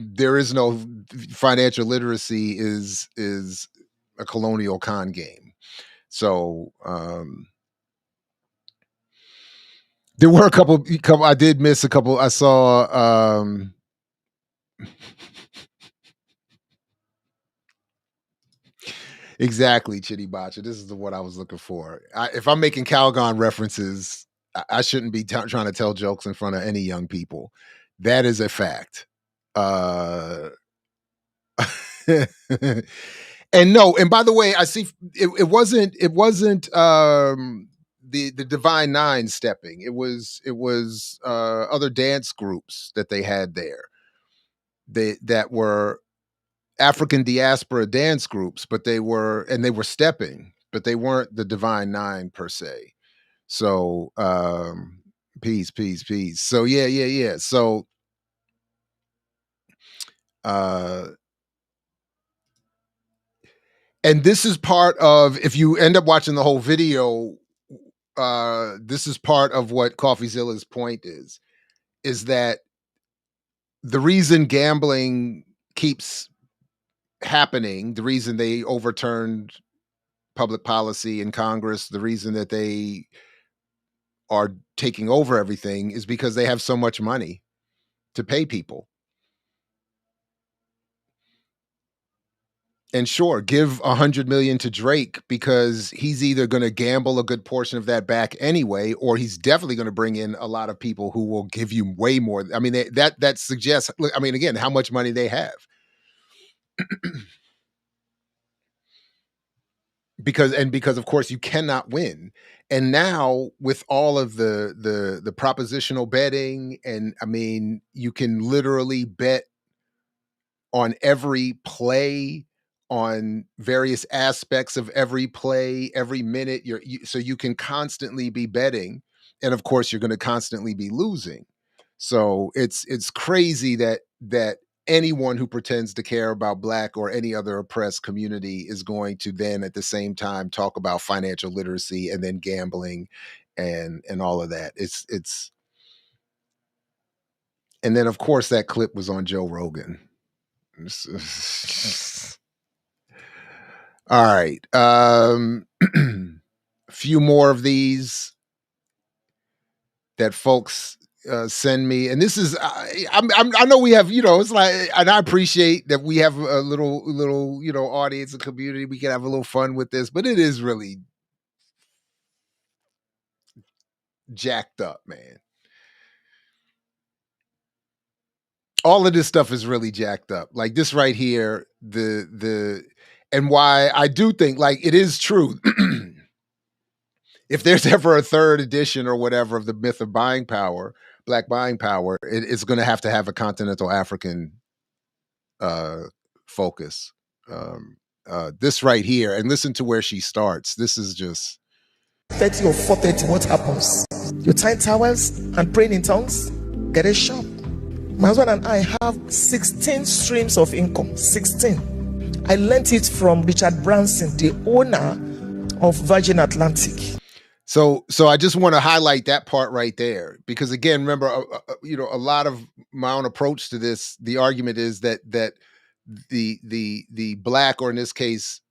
Speaker 3: there is no financial literacy is a colonial con game. So there were a couple. I did miss a couple. I saw. Exactly, Chitty Botcha. This is the what I was looking for. If I'm making Calgon references, I shouldn't be trying to tell jokes in front of any young people. That is a fact. And no, and by the way, I see it wasn't the Divine Nine stepping. It was other dance groups that they had there. That were African diaspora dance groups, but they were stepping, but they weren't the Divine Nine per se. So peace. So yeah. So and this is part of, if you end up watching the whole video, this is part of what CoffeeZilla's point is that the reason gambling keeps happening, the reason they overturned public policy in Congress, the reason that they are taking over everything is because they have so much money to pay people. And sure, give $100 million to Drake because he's either going to gamble a good portion of that back anyway, or he's definitely going to bring in a lot of people who will give you way more. I mean, that suggests, I mean, again, how much money they have. Because of course you cannot win. And now with all of the propositional betting, and I mean, you can literally bet on every play, on various aspects of every play, every minute. So you can constantly be betting, and of course you're going to constantly be losing. So it's crazy that anyone who pretends to care about Black or any other oppressed community is going to then at the same time talk about financial literacy and then gambling and all of that. It's and then of course that clip was on Joe Rogan. All right. A few more of these that folks send me, and this is I know we have, it's like, and I appreciate that we have a little audience and community. We can have a little fun with this, but it is really jacked up, man. All of this stuff is really jacked up. Like this right here, and why I do think, like, it is true. If there's ever a third edition or whatever of the myth of buying power, black buying power, it's going to have a continental African focus. This right here, and listen to where she starts. This is just
Speaker 11: 30 or 4:30. What happens? You tie towels and praying in tongues. Get a shop. My husband and I have 16 streams of income. 16. I learned it from Richard Branson, the owner of Virgin Atlantic.
Speaker 3: So I just want to highlight that part right there, because again, remember, a lot of my own approach to this, the argument is that the black, or in this case,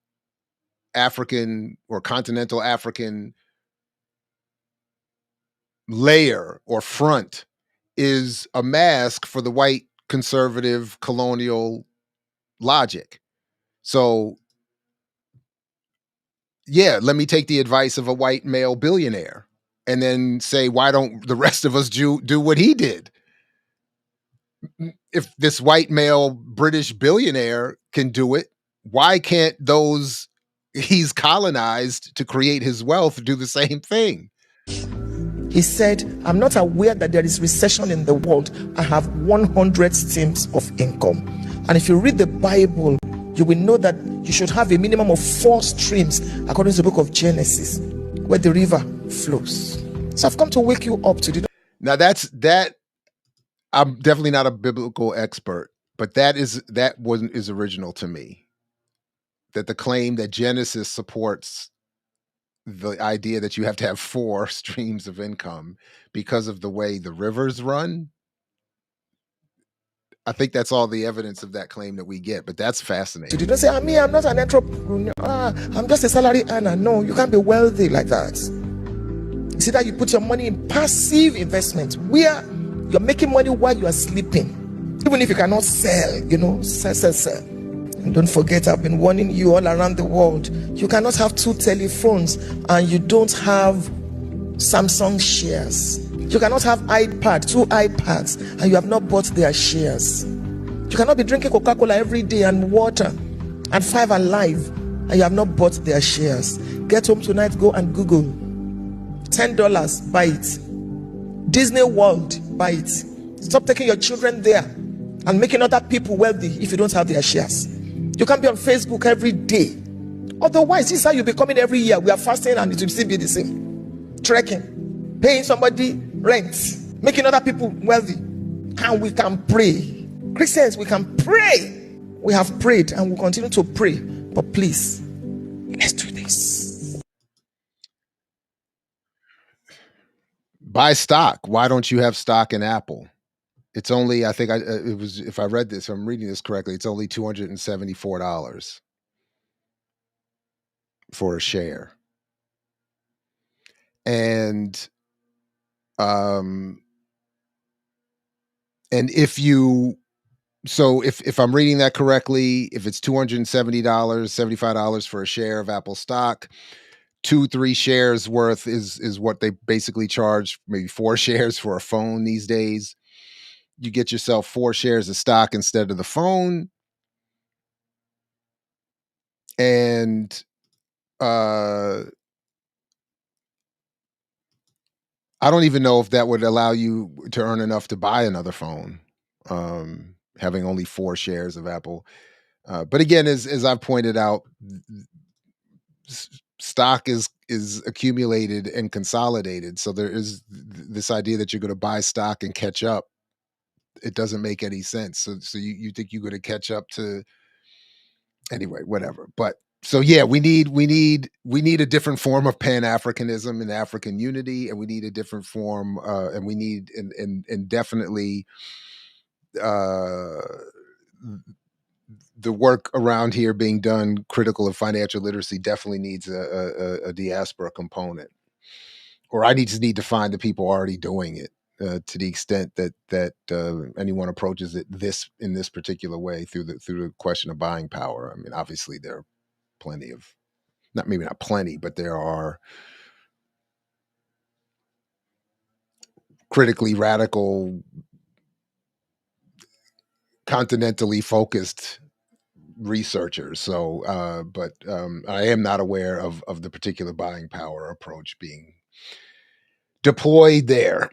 Speaker 3: African or continental African layer or front is a mask for the white conservative colonial logic. So yeah, let me take the advice of a white male billionaire and then say, why don't the rest of us do what he did? If this white male British billionaire can do it, why can't those he's colonized to create his wealth do the same thing?
Speaker 11: He said, I'm not aware that there is recession in the world. I have 100 streams of income. And if you read the Bible, you will know that you should have a minimum of 4 streams according to the book of Genesis, where the river flows. So I've come to wake you up to
Speaker 3: now that I'm definitely not a biblical expert, but that is original to me. That the claim that Genesis supports the idea that you have to have 4 streams of income because of the way the rivers run. I think that's all the evidence of that claim that we get, but that's fascinating.
Speaker 11: You don't say, I'm not an entrepreneur. I'm just a salary earner. No, you can't be wealthy like that. See that you put your money in passive investment where you're making money while you are sleeping. Even if you cannot sell, sell. And don't forget, I've been warning you all around the world. You cannot have 2 telephones and you don't have Samsung shares. You cannot have 2 iPads, and you have not bought their shares. You cannot be drinking Coca-Cola every day and water and 5 Alive, and you have not bought their shares. Get home tonight, go and Google. $10, buy it. Disney World, buy it. Stop taking your children there and making other people wealthy if you don't have their shares. You can't be on Facebook every day. Otherwise, this is how you be coming every year. We are fasting and it will still be the same. Trekking, paying somebody rent, making other people wealthy. And we can pray. Christians, we can pray. We have prayed and we'll continue to pray. But please, let's do this.
Speaker 3: Buy stock. Why don't you have stock in Apple? It's only, I think it was, if I read this, if I'm reading this correctly, it's only $274 for a share. And if I'm reading that correctly, if it's $270, $75 for a share of Apple stock, 2-3 shares worth is what they basically charge, maybe 4 shares for a phone these days. You get yourself 4 shares of stock instead of the phone. And I don't even know if that would allow you to earn enough to buy another phone, having only 4 shares of Apple. But again, as I've pointed out, stock is accumulated and consolidated. So there is this idea that you're going to buy stock and catch up. It doesn't make any sense. So you think you're going to catch up to, anyway, whatever. But so yeah, we need a different form of Pan-Africanism and African unity, and we need a different form, and we need and definitely the work around here being done critical of financial literacy definitely needs a diaspora component, or I need to find the people already doing it. To the extent that anyone approaches it in this particular way through the question of buying power. I mean, obviously there are plenty of, maybe not plenty, but there are critically radical, continentally focused researchers. So, but I am not aware of the particular buying power approach being deployed there.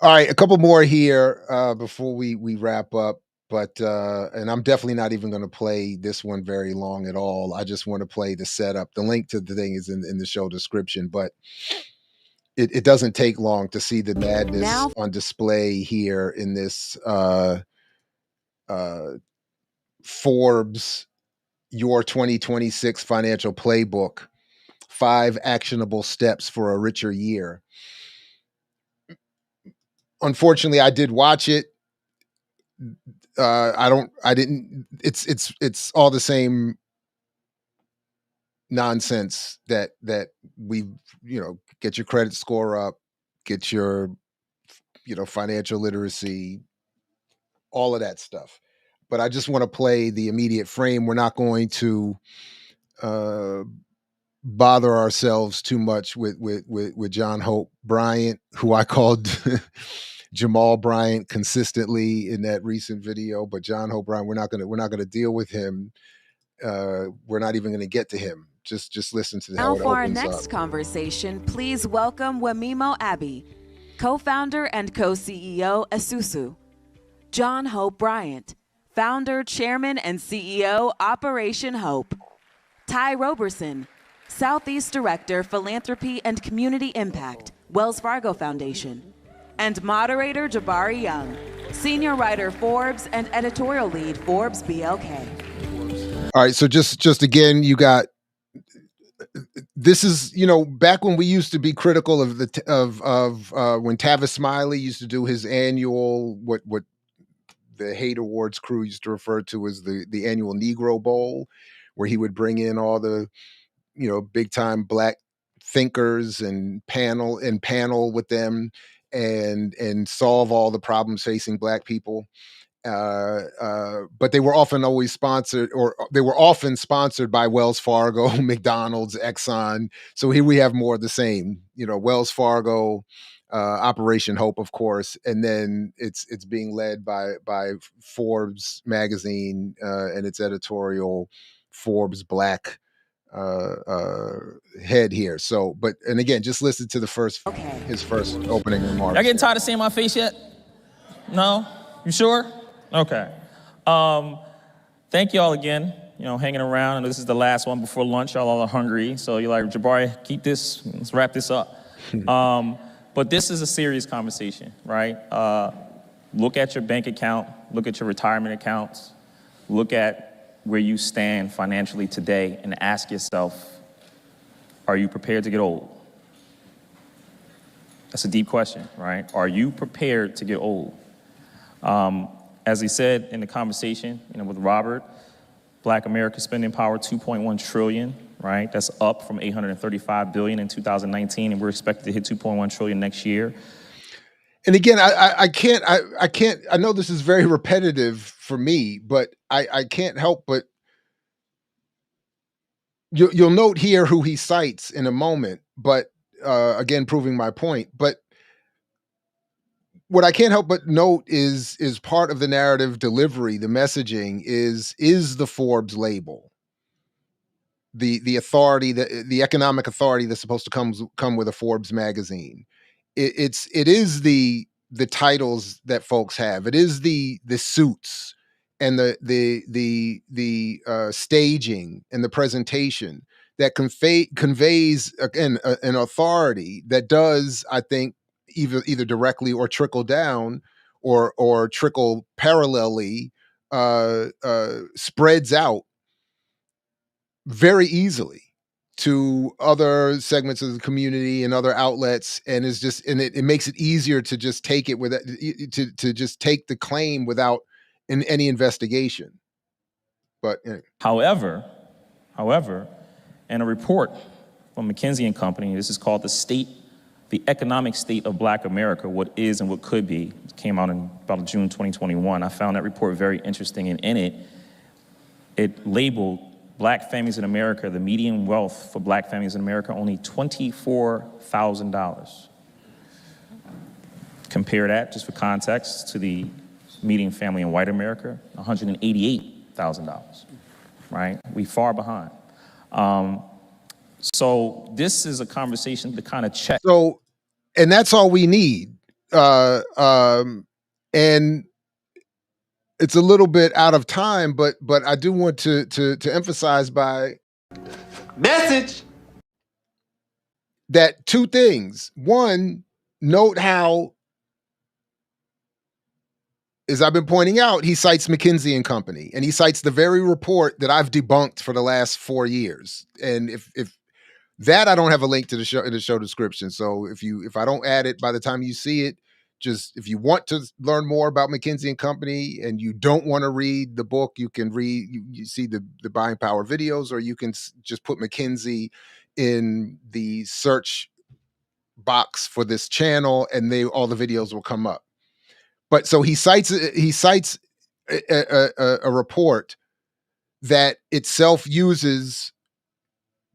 Speaker 3: All right, a couple more here before we wrap up. But and I'm definitely not even going to play this one very long at all. I just want to play the setup. The link to the thing is in the show description, but it doesn't take long to see the madness on display here in this Forbes Your 2026 Financial Playbook, 5 actionable steps for a richer year. Unfortunately, I did watch it. It's all the same nonsense that we, get your credit score up, get your, financial literacy, all of that stuff. But I just want to play the immediate frame. We're not going to bother ourselves too much with John Hope Bryant, who I called Jamal Bryant consistently in that recent video. But John Hope Bryant, we're not gonna deal with him. We're not even gonna get to him. Just listen to how it opens up.
Speaker 12: Now for our next conversation, please welcome Wemimo Abbey, co-founder and co-CEO Esusu. John Hope Bryant, founder, chairman, and CEO Operation Hope. Ty Roberson, Southeast Director, Philanthropy and Community Impact, Wells Fargo Foundation. And moderator Jabari Young, senior writer Forbes and editorial lead Forbes BLK.
Speaker 3: All right, so just again, you got, this is, back when we used to be critical of when Tavis Smiley used to do his annual, what the Hate Awards crew used to refer to as the annual Negro Bowl, where he would bring in all the, big time Black thinkers and panel with them and solve all the problems facing Black people. But they were often sponsored by Wells Fargo, McDonald's, Exxon. So here we have more of the same, Wells Fargo, Operation Hope, of course, and then it's being led by Forbes magazine and its editorial Forbes Black head here. So, and again, just listen to his first opening remarks.
Speaker 13: Y'all getting tired of seeing my face yet? No? You sure? Okay. Thank y'all again, hanging around. I know this is the last one before lunch. Y'all all are hungry. So you're like, Jabari, keep this, let's wrap this up. But this is a serious conversation, right? Look at your bank account, look at your retirement accounts, look at where you stand financially today and ask yourself, are you prepared to get old? That's a deep question, right? Are you prepared to get old? As he said in the conversation, with Robert, Black America spending power $2.1 trillion, right? That's up from $835 billion in 2019, and we're expected to hit $2.1 trillion next year.
Speaker 3: And again, I can't. I know this is very repetitive for me, but I can't help but you'll note here who he cites in a moment. But again, proving my point. But what I can't help but note is part of the narrative delivery, the messaging is the Forbes label, the authority, the economic authority that's supposed to come with a Forbes magazine. It is the titles that folks have. It is the suits and the staging and the presentation that conveys again an authority that does, I think, either directly or trickle down or trickle parallelly, spreads out very easily to other segments of the community and other outlets, and it makes it easier to just take it to just take the claim without any investigation. But anyway.
Speaker 13: However, in a report from McKinsey & Company, this is called the economic state of Black America, what is and what could be. It came out in about June 2021. I found that report very interesting, and in it labeled Black families in America, the median wealth for Black families in America, only $24,000. Compare that, just for context, to the median family in white America, $188,000, right? We far behind. So this is a conversation to kind of check.
Speaker 3: So, and that's all we need. And it's a little bit out of time, but I do want to emphasize by
Speaker 9: Message
Speaker 3: that two things. One, note how, as I've been pointing out, he cites McKinsey and Company, and he cites the very report that I've debunked for the last 4 years. And if that, I don't have a link to the show in the show description. So if I don't add it by the time you see it, just if you want to learn more about McKinsey and Company and you don't want to read the book, you can read, you see the buying power videos, or you can just put McKinsey in the search box for this channel and all the videos will come up. But so he cites a report that itself uses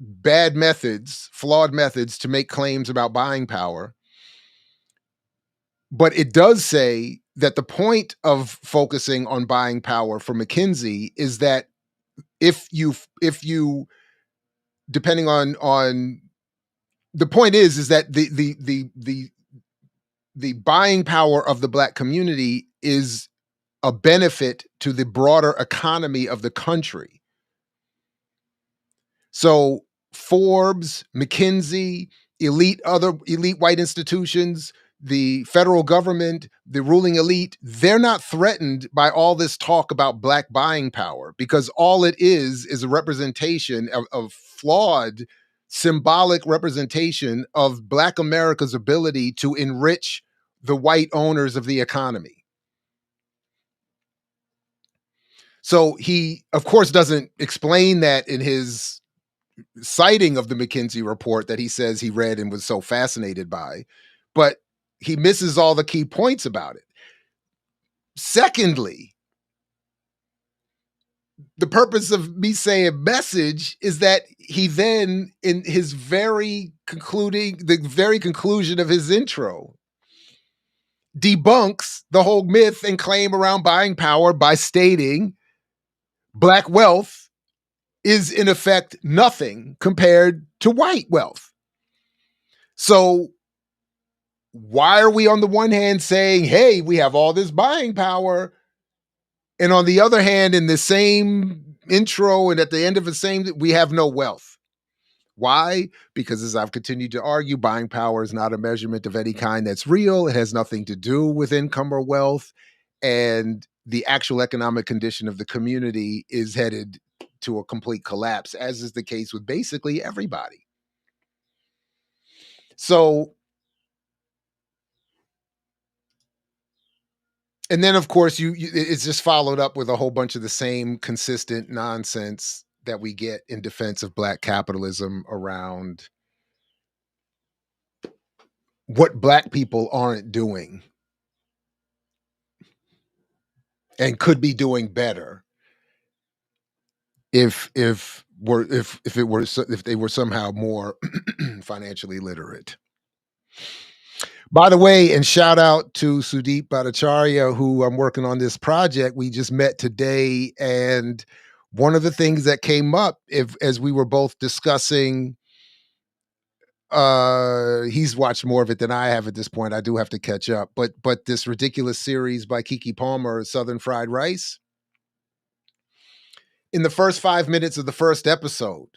Speaker 3: bad methods, flawed methods to make claims about buying power. But it does say that the point of focusing on buying power for McKinsey is that if you depending on the point is that the buying power of the Black community is a benefit to the broader economy of the country. So Forbes, McKinsey, other elite white institutions, the federal government, the ruling elite, they're not threatened by all this talk about Black buying power, because all it is a representation of flawed, symbolic representation of Black America's ability to enrich the white owners of the economy. So he, of course, doesn't explain that in his citing of the McKinsey report that he says he read and was so fascinated by, but he misses all the key points about it. Secondly, the purpose of me saying message is that he then, in his the very conclusion of his intro, debunks the whole myth and claim around buying power by stating Black wealth is in effect nothing compared to white wealth. So why are we on the one hand saying, hey, we have all this buying power, and on the other hand, in the same intro and at the end of the same, we have no wealth? Why? Because, as I've continued to argue, buying power is not a measurement of any kind that's real. It has nothing to do with income or wealth. And the actual economic condition of the community is headed to a complete collapse, as is the case with basically everybody. So, and then of course it's just followed up with a whole bunch of the same consistent nonsense that we get in defense of Black capitalism around what Black people aren't doing and could be doing better if they were somehow more financially literate. By the way, and shout out to Sudeep Bhattacharya, who I'm working on this project. We just met today, and one of the things that came up as we were both discussing, he's watched more of it than I have at this point. I do have to catch up, but this ridiculous series by Keke Palmer, Southern Fried Rice. In the first 5 minutes of the first episode,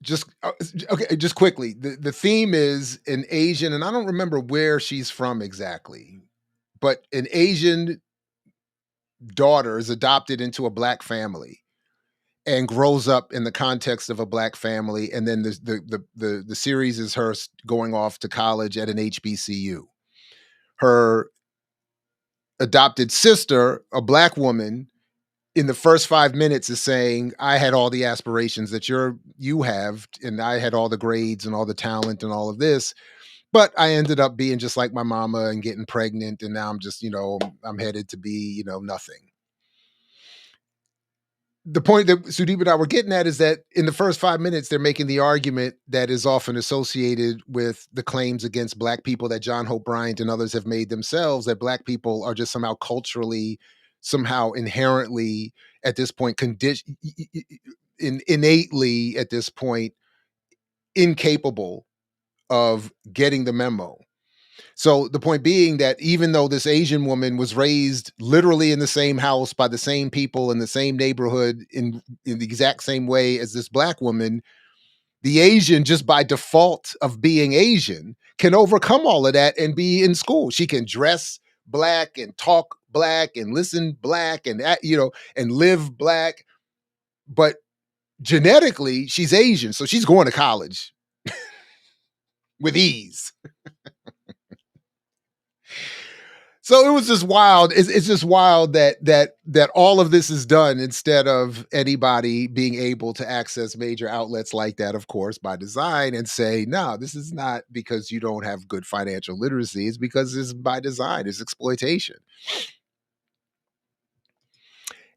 Speaker 3: just quickly, the theme is an Asian, and I don't remember where she's from exactly, but an Asian daughter is adopted into a Black family and grows up in the context of a Black family, and then the series is her going off to college at an HBCU. Her adopted sister, a Black woman, in the first 5 minutes is saying, I had all the aspirations that you have, and I had all the grades and all the talent and all of this, but I ended up being just like my mama and getting pregnant, and now I'm just, I'm headed to be, nothing. the point that Sudeep and I were getting at is that in the first 5 minutes, they're making the argument that is often associated with the claims against Black people that John Hope Bryant and others have made themselves, that Black people are just somehow culturally, somehow inherently at this point, innately at this point, incapable of getting the memo. So the point being that even though this Asian woman was raised literally in the same house by the same people in the same neighborhood in the exact same way as this Black woman, the Asian, just by default of being Asian, can overcome all of that and be in school. She can dress Black and talk Black and listen Black and and live Black, but genetically she's Asian, so she's going to college with ease. So it was just wild. It's just wild that all of this is done instead of anybody being able to access major outlets like that, of course, by design, and say, no, this is not because you don't have good financial literacy. It's because it's by design. It's exploitation.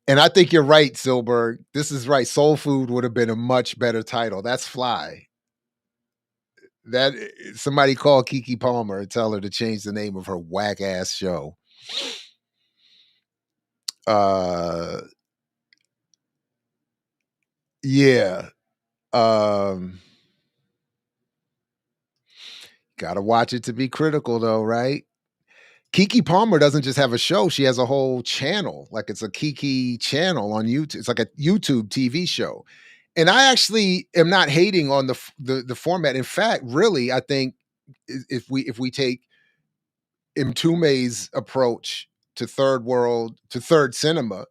Speaker 3: And I think you're right, Silberg. This is right. Soul Food would have been a much better title. That's fly. That somebody call Keke Palmer and tell her to change the name of her whack ass show. Yeah. Gotta watch it to be critical though, right? Keke Palmer doesn't just have a show, she has a whole channel. Like it's a Keke channel on YouTube. It's like a YouTube TV show. And I actually am not hating on the format. In fact, really, I think if we take Mtume's approach to third cinema,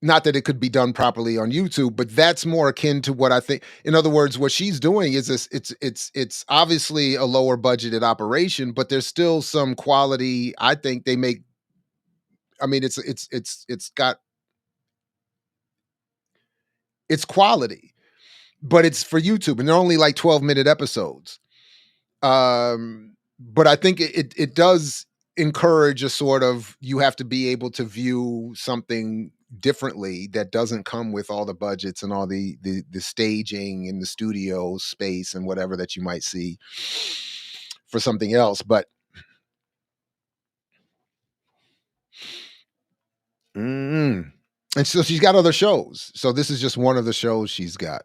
Speaker 3: not that it could be done properly on YouTube, but that's more akin to what I think. In other words, what she's doing is this: it's obviously a lower budgeted operation, but there's still some quality. I think they make. I mean, it's quality, but it's for YouTube, and they're only like 12-minute episodes. But I think it does encourage a sort of, you have to be able to view something differently that doesn't come with all the budgets and all the staging and the studio space and whatever that you might see for something else. But and so she's got other shows. So this is just one of the shows she's got.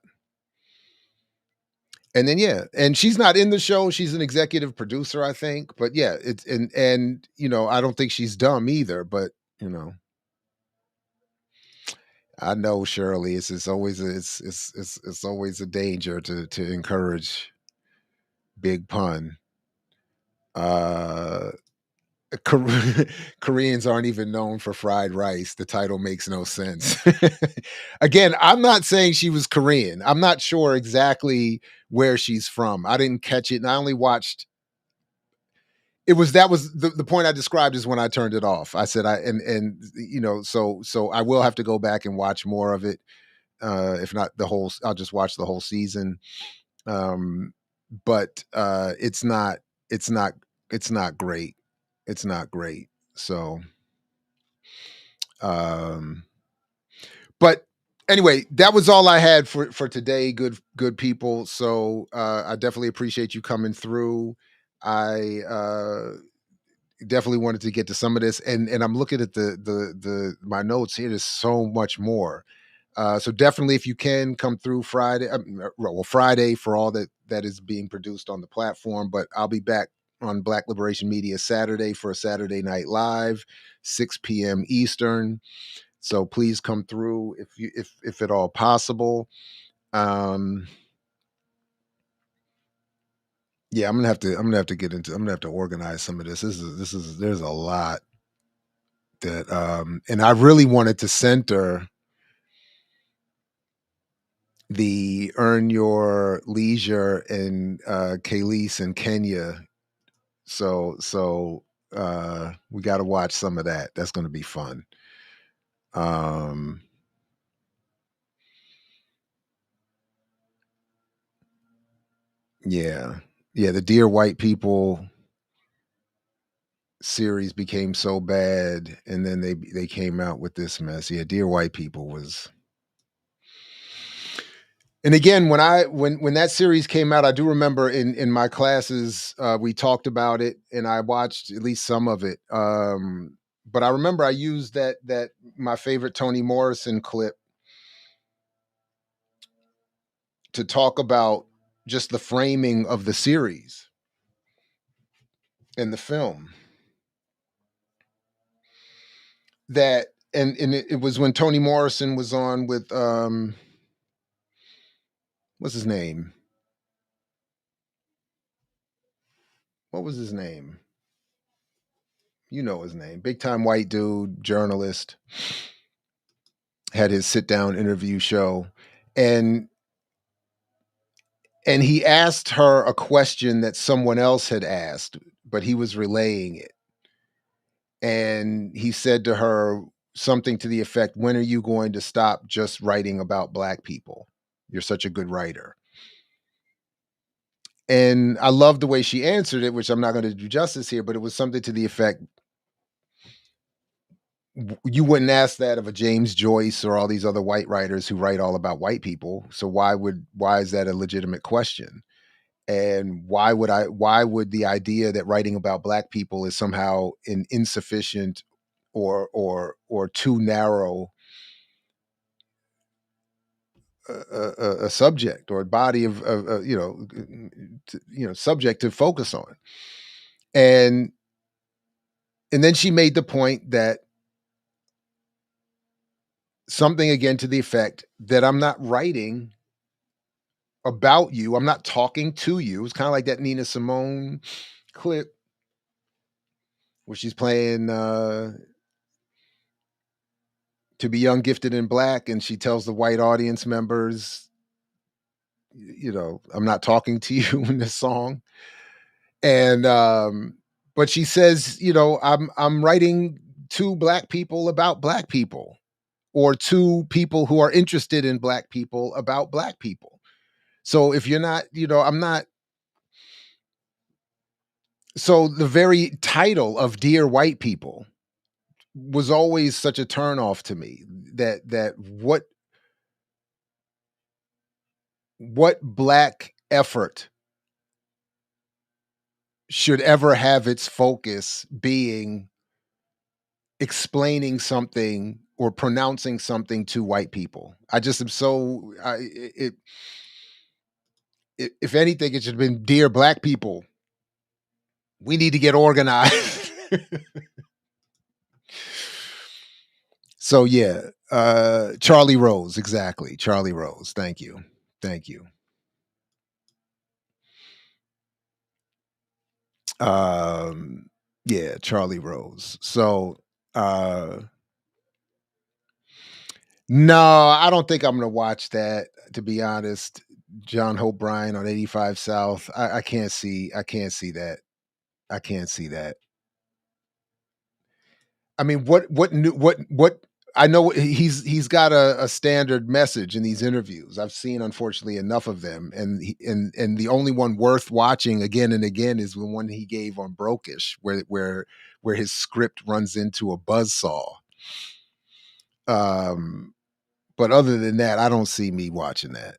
Speaker 3: And then and she's not in the show. She's an executive producer, I think. But yeah, it's and I don't think she's dumb either. But I know, Shirley, it's always a danger to encourage big pun. Koreans aren't even known for fried rice. The title makes no sense. Again, I'm not saying she was Korean. I'm not sure exactly where she's from. I didn't catch it, and I only watched. That was the point I described is when I turned it off. I said so I will have to go back and watch more of it. If not the whole, I'll just watch the whole season. But it's not great. It's not great. So, but anyway, that was all I had for today. Good people. So I definitely appreciate you coming through. I definitely wanted to get to some of this, and I'm looking at my notes here. There's so much more. So definitely, if you can come through Friday, Friday for all that is being produced on the platform. But I'll be back on Black Liberation Media Saturday for a Saturday Night Live, 6 p.m. Eastern. So please come through if at all possible. Yeah, I'm gonna have to organize some of this. There's a lot that and I really wanted to center the Earn Your Leisure and Khalees in Kenya. So we got to watch some of that. That's going to be fun. Yeah, the Dear White People series became so bad, and then they came out with this mess. Yeah, Dear White People was. And again, when that series came out, I do remember in my classes we talked about it, and I watched at least some of it. But I remember I used that my favorite Toni Morrison clip to talk about just the framing of the series and the film. That and it was when Toni Morrison was on with what's his name? What was his name? You know his name. Big time white dude, journalist. Had his sit down interview show, and he asked her a question that someone else had asked, but he was relaying it. And he said to her something to the effect, "When are you going to stop just writing about Black people? You're such a good writer." And I love the way she answered it, which I'm not going to do justice here, but it was something to the effect, you wouldn't ask that of a James Joyce or all these other white writers who write all about white people. So why is that a legitimate question? And why would the idea that writing about Black people is somehow an insufficient or too narrow a subject or a body of subject to focus on? And then she made the point that something again to the effect that I'm not writing about you. I'm not talking to you. It's kind of like that Nina Simone clip where she's playing To Be Young, Gifted, and Black, and she tells the white audience members, I'm not talking to you in this song. And but she says, I'm writing to Black people about Black people, or to people who are interested in Black people about Black people. So if you're not, I'm not. So the very title of Dear White People was always such a turnoff to me. That what Black effort should ever have its focus being explaining something or pronouncing something to white people. I just am so if anything, it should have been, Dear Black people, we need to get organized. So yeah, Charlie Rose, exactly. Charlie Rose. Thank you. Yeah, Charlie Rose. So no, I don't think I'm gonna watch that, to be honest. John Hope Bryant on 85 South. I can't see that. I can't see that. I mean, what I know he's got a standard message in these interviews. I've seen, unfortunately, enough of them, and the only one worth watching again and again is the one he gave on Brokish, where his script runs into a buzzsaw. But other than that, I don't see me watching that.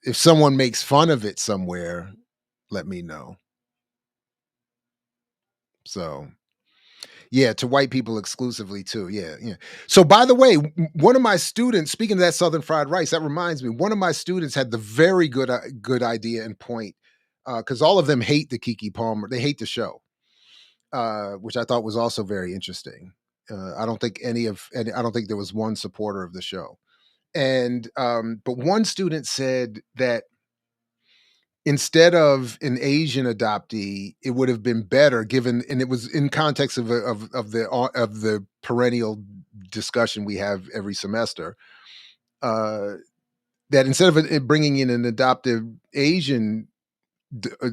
Speaker 3: If someone makes fun of it somewhere, let me know. So, yeah, to white people exclusively too. Yeah. So, by the way, one of my students, speaking of that Southern fried rice, that reminds me, one of my students had the very good idea and point, because all of them hate the Keke Palmer. They hate the show, which I thought was also very interesting. I don't think I don't think there was one supporter of the show. And but one student said that instead of an Asian adoptee, it would have been better given, and it was in context of the perennial discussion we have every semester, that instead of it bringing in an adoptive Asian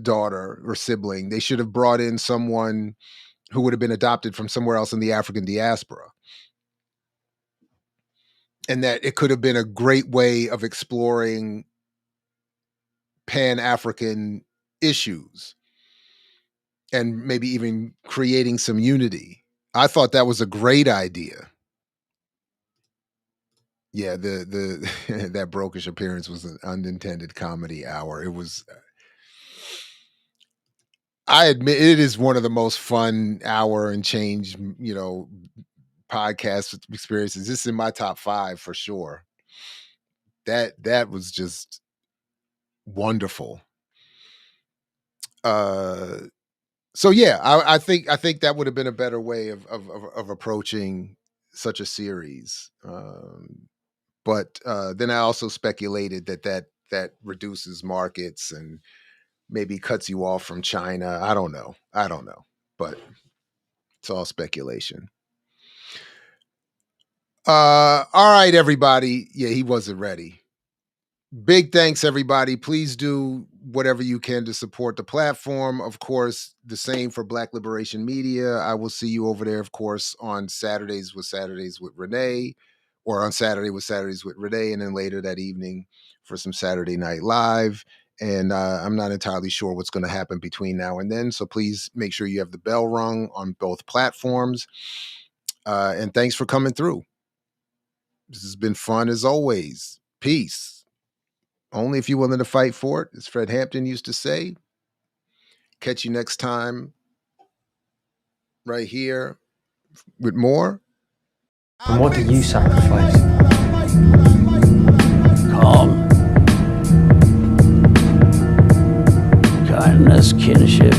Speaker 3: daughter or sibling, they should have brought in someone who would have been adopted from somewhere else in the African diaspora. And that it could have been a great way of exploring Pan-African issues and maybe even creating some unity. I thought that was a great idea. Yeah, the that Brokish appearance was an unintended comedy hour. It was, I admit, it is one of the most fun hour and change, podcast experiences. This is in my top 5 for sure. That was just wonderful. So yeah, I think that would have been a better way of approaching such a series. But then I also speculated that reduces markets and maybe cuts you off from China. I don't know, but it's all speculation. All right, everybody. Yeah, he wasn't ready. Big thanks, everybody. Please do whatever you can to support the platform. Of course, the same for Black Liberation Media. I will see you over there, of course, on Saturdays with Renee, or on Saturday with Saturdays with Renee, and then later that evening for some Saturday Night Live. And I'm not entirely sure what's going to happen between now and then. So please make sure you have the bell rung on both platforms. And thanks for coming through. This has been fun as always. Peace. Only if you're willing to fight for it, as Fred Hampton used to say. Catch you next time right here with more.
Speaker 14: And what did you sacrifice?
Speaker 15: Calm, kindness, kinship,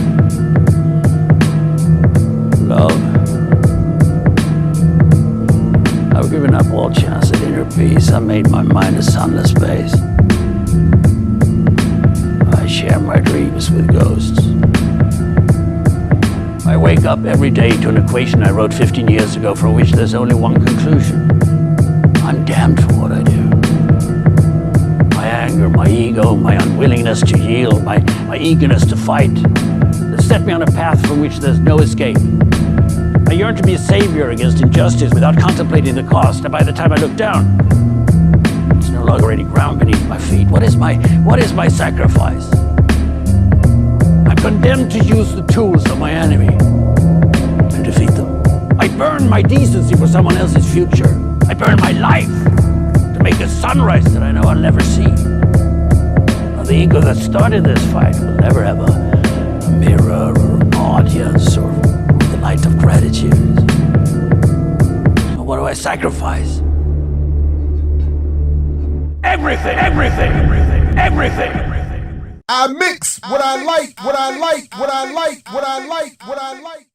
Speaker 15: love. I've given up all chance at inner peace. I made my mind a sunless space. I share my dreams with ghosts. I wake up every day to an equation I wrote 15 years ago for which there's only one conclusion. I'm damned for what I do. My anger, my ego, my unwillingness to yield, my eagerness to fight, that set me on a path from which there's no escape. I yearn to be a savior against injustice without contemplating the cost, and by the time I look down, there's no longer any ground beneath my feet. What is my sacrifice? I'm condemned to use the tools of my enemy to defeat them. I burn my decency for someone else's future. I burn my life to make a sunrise that I know I'll never see. Now, the ego that started this fight will never have a mirror or an audience or the light of gratitude. So what do I sacrifice? Everything.
Speaker 1: I mix what I like, what I like, what I like, what I like, what I like.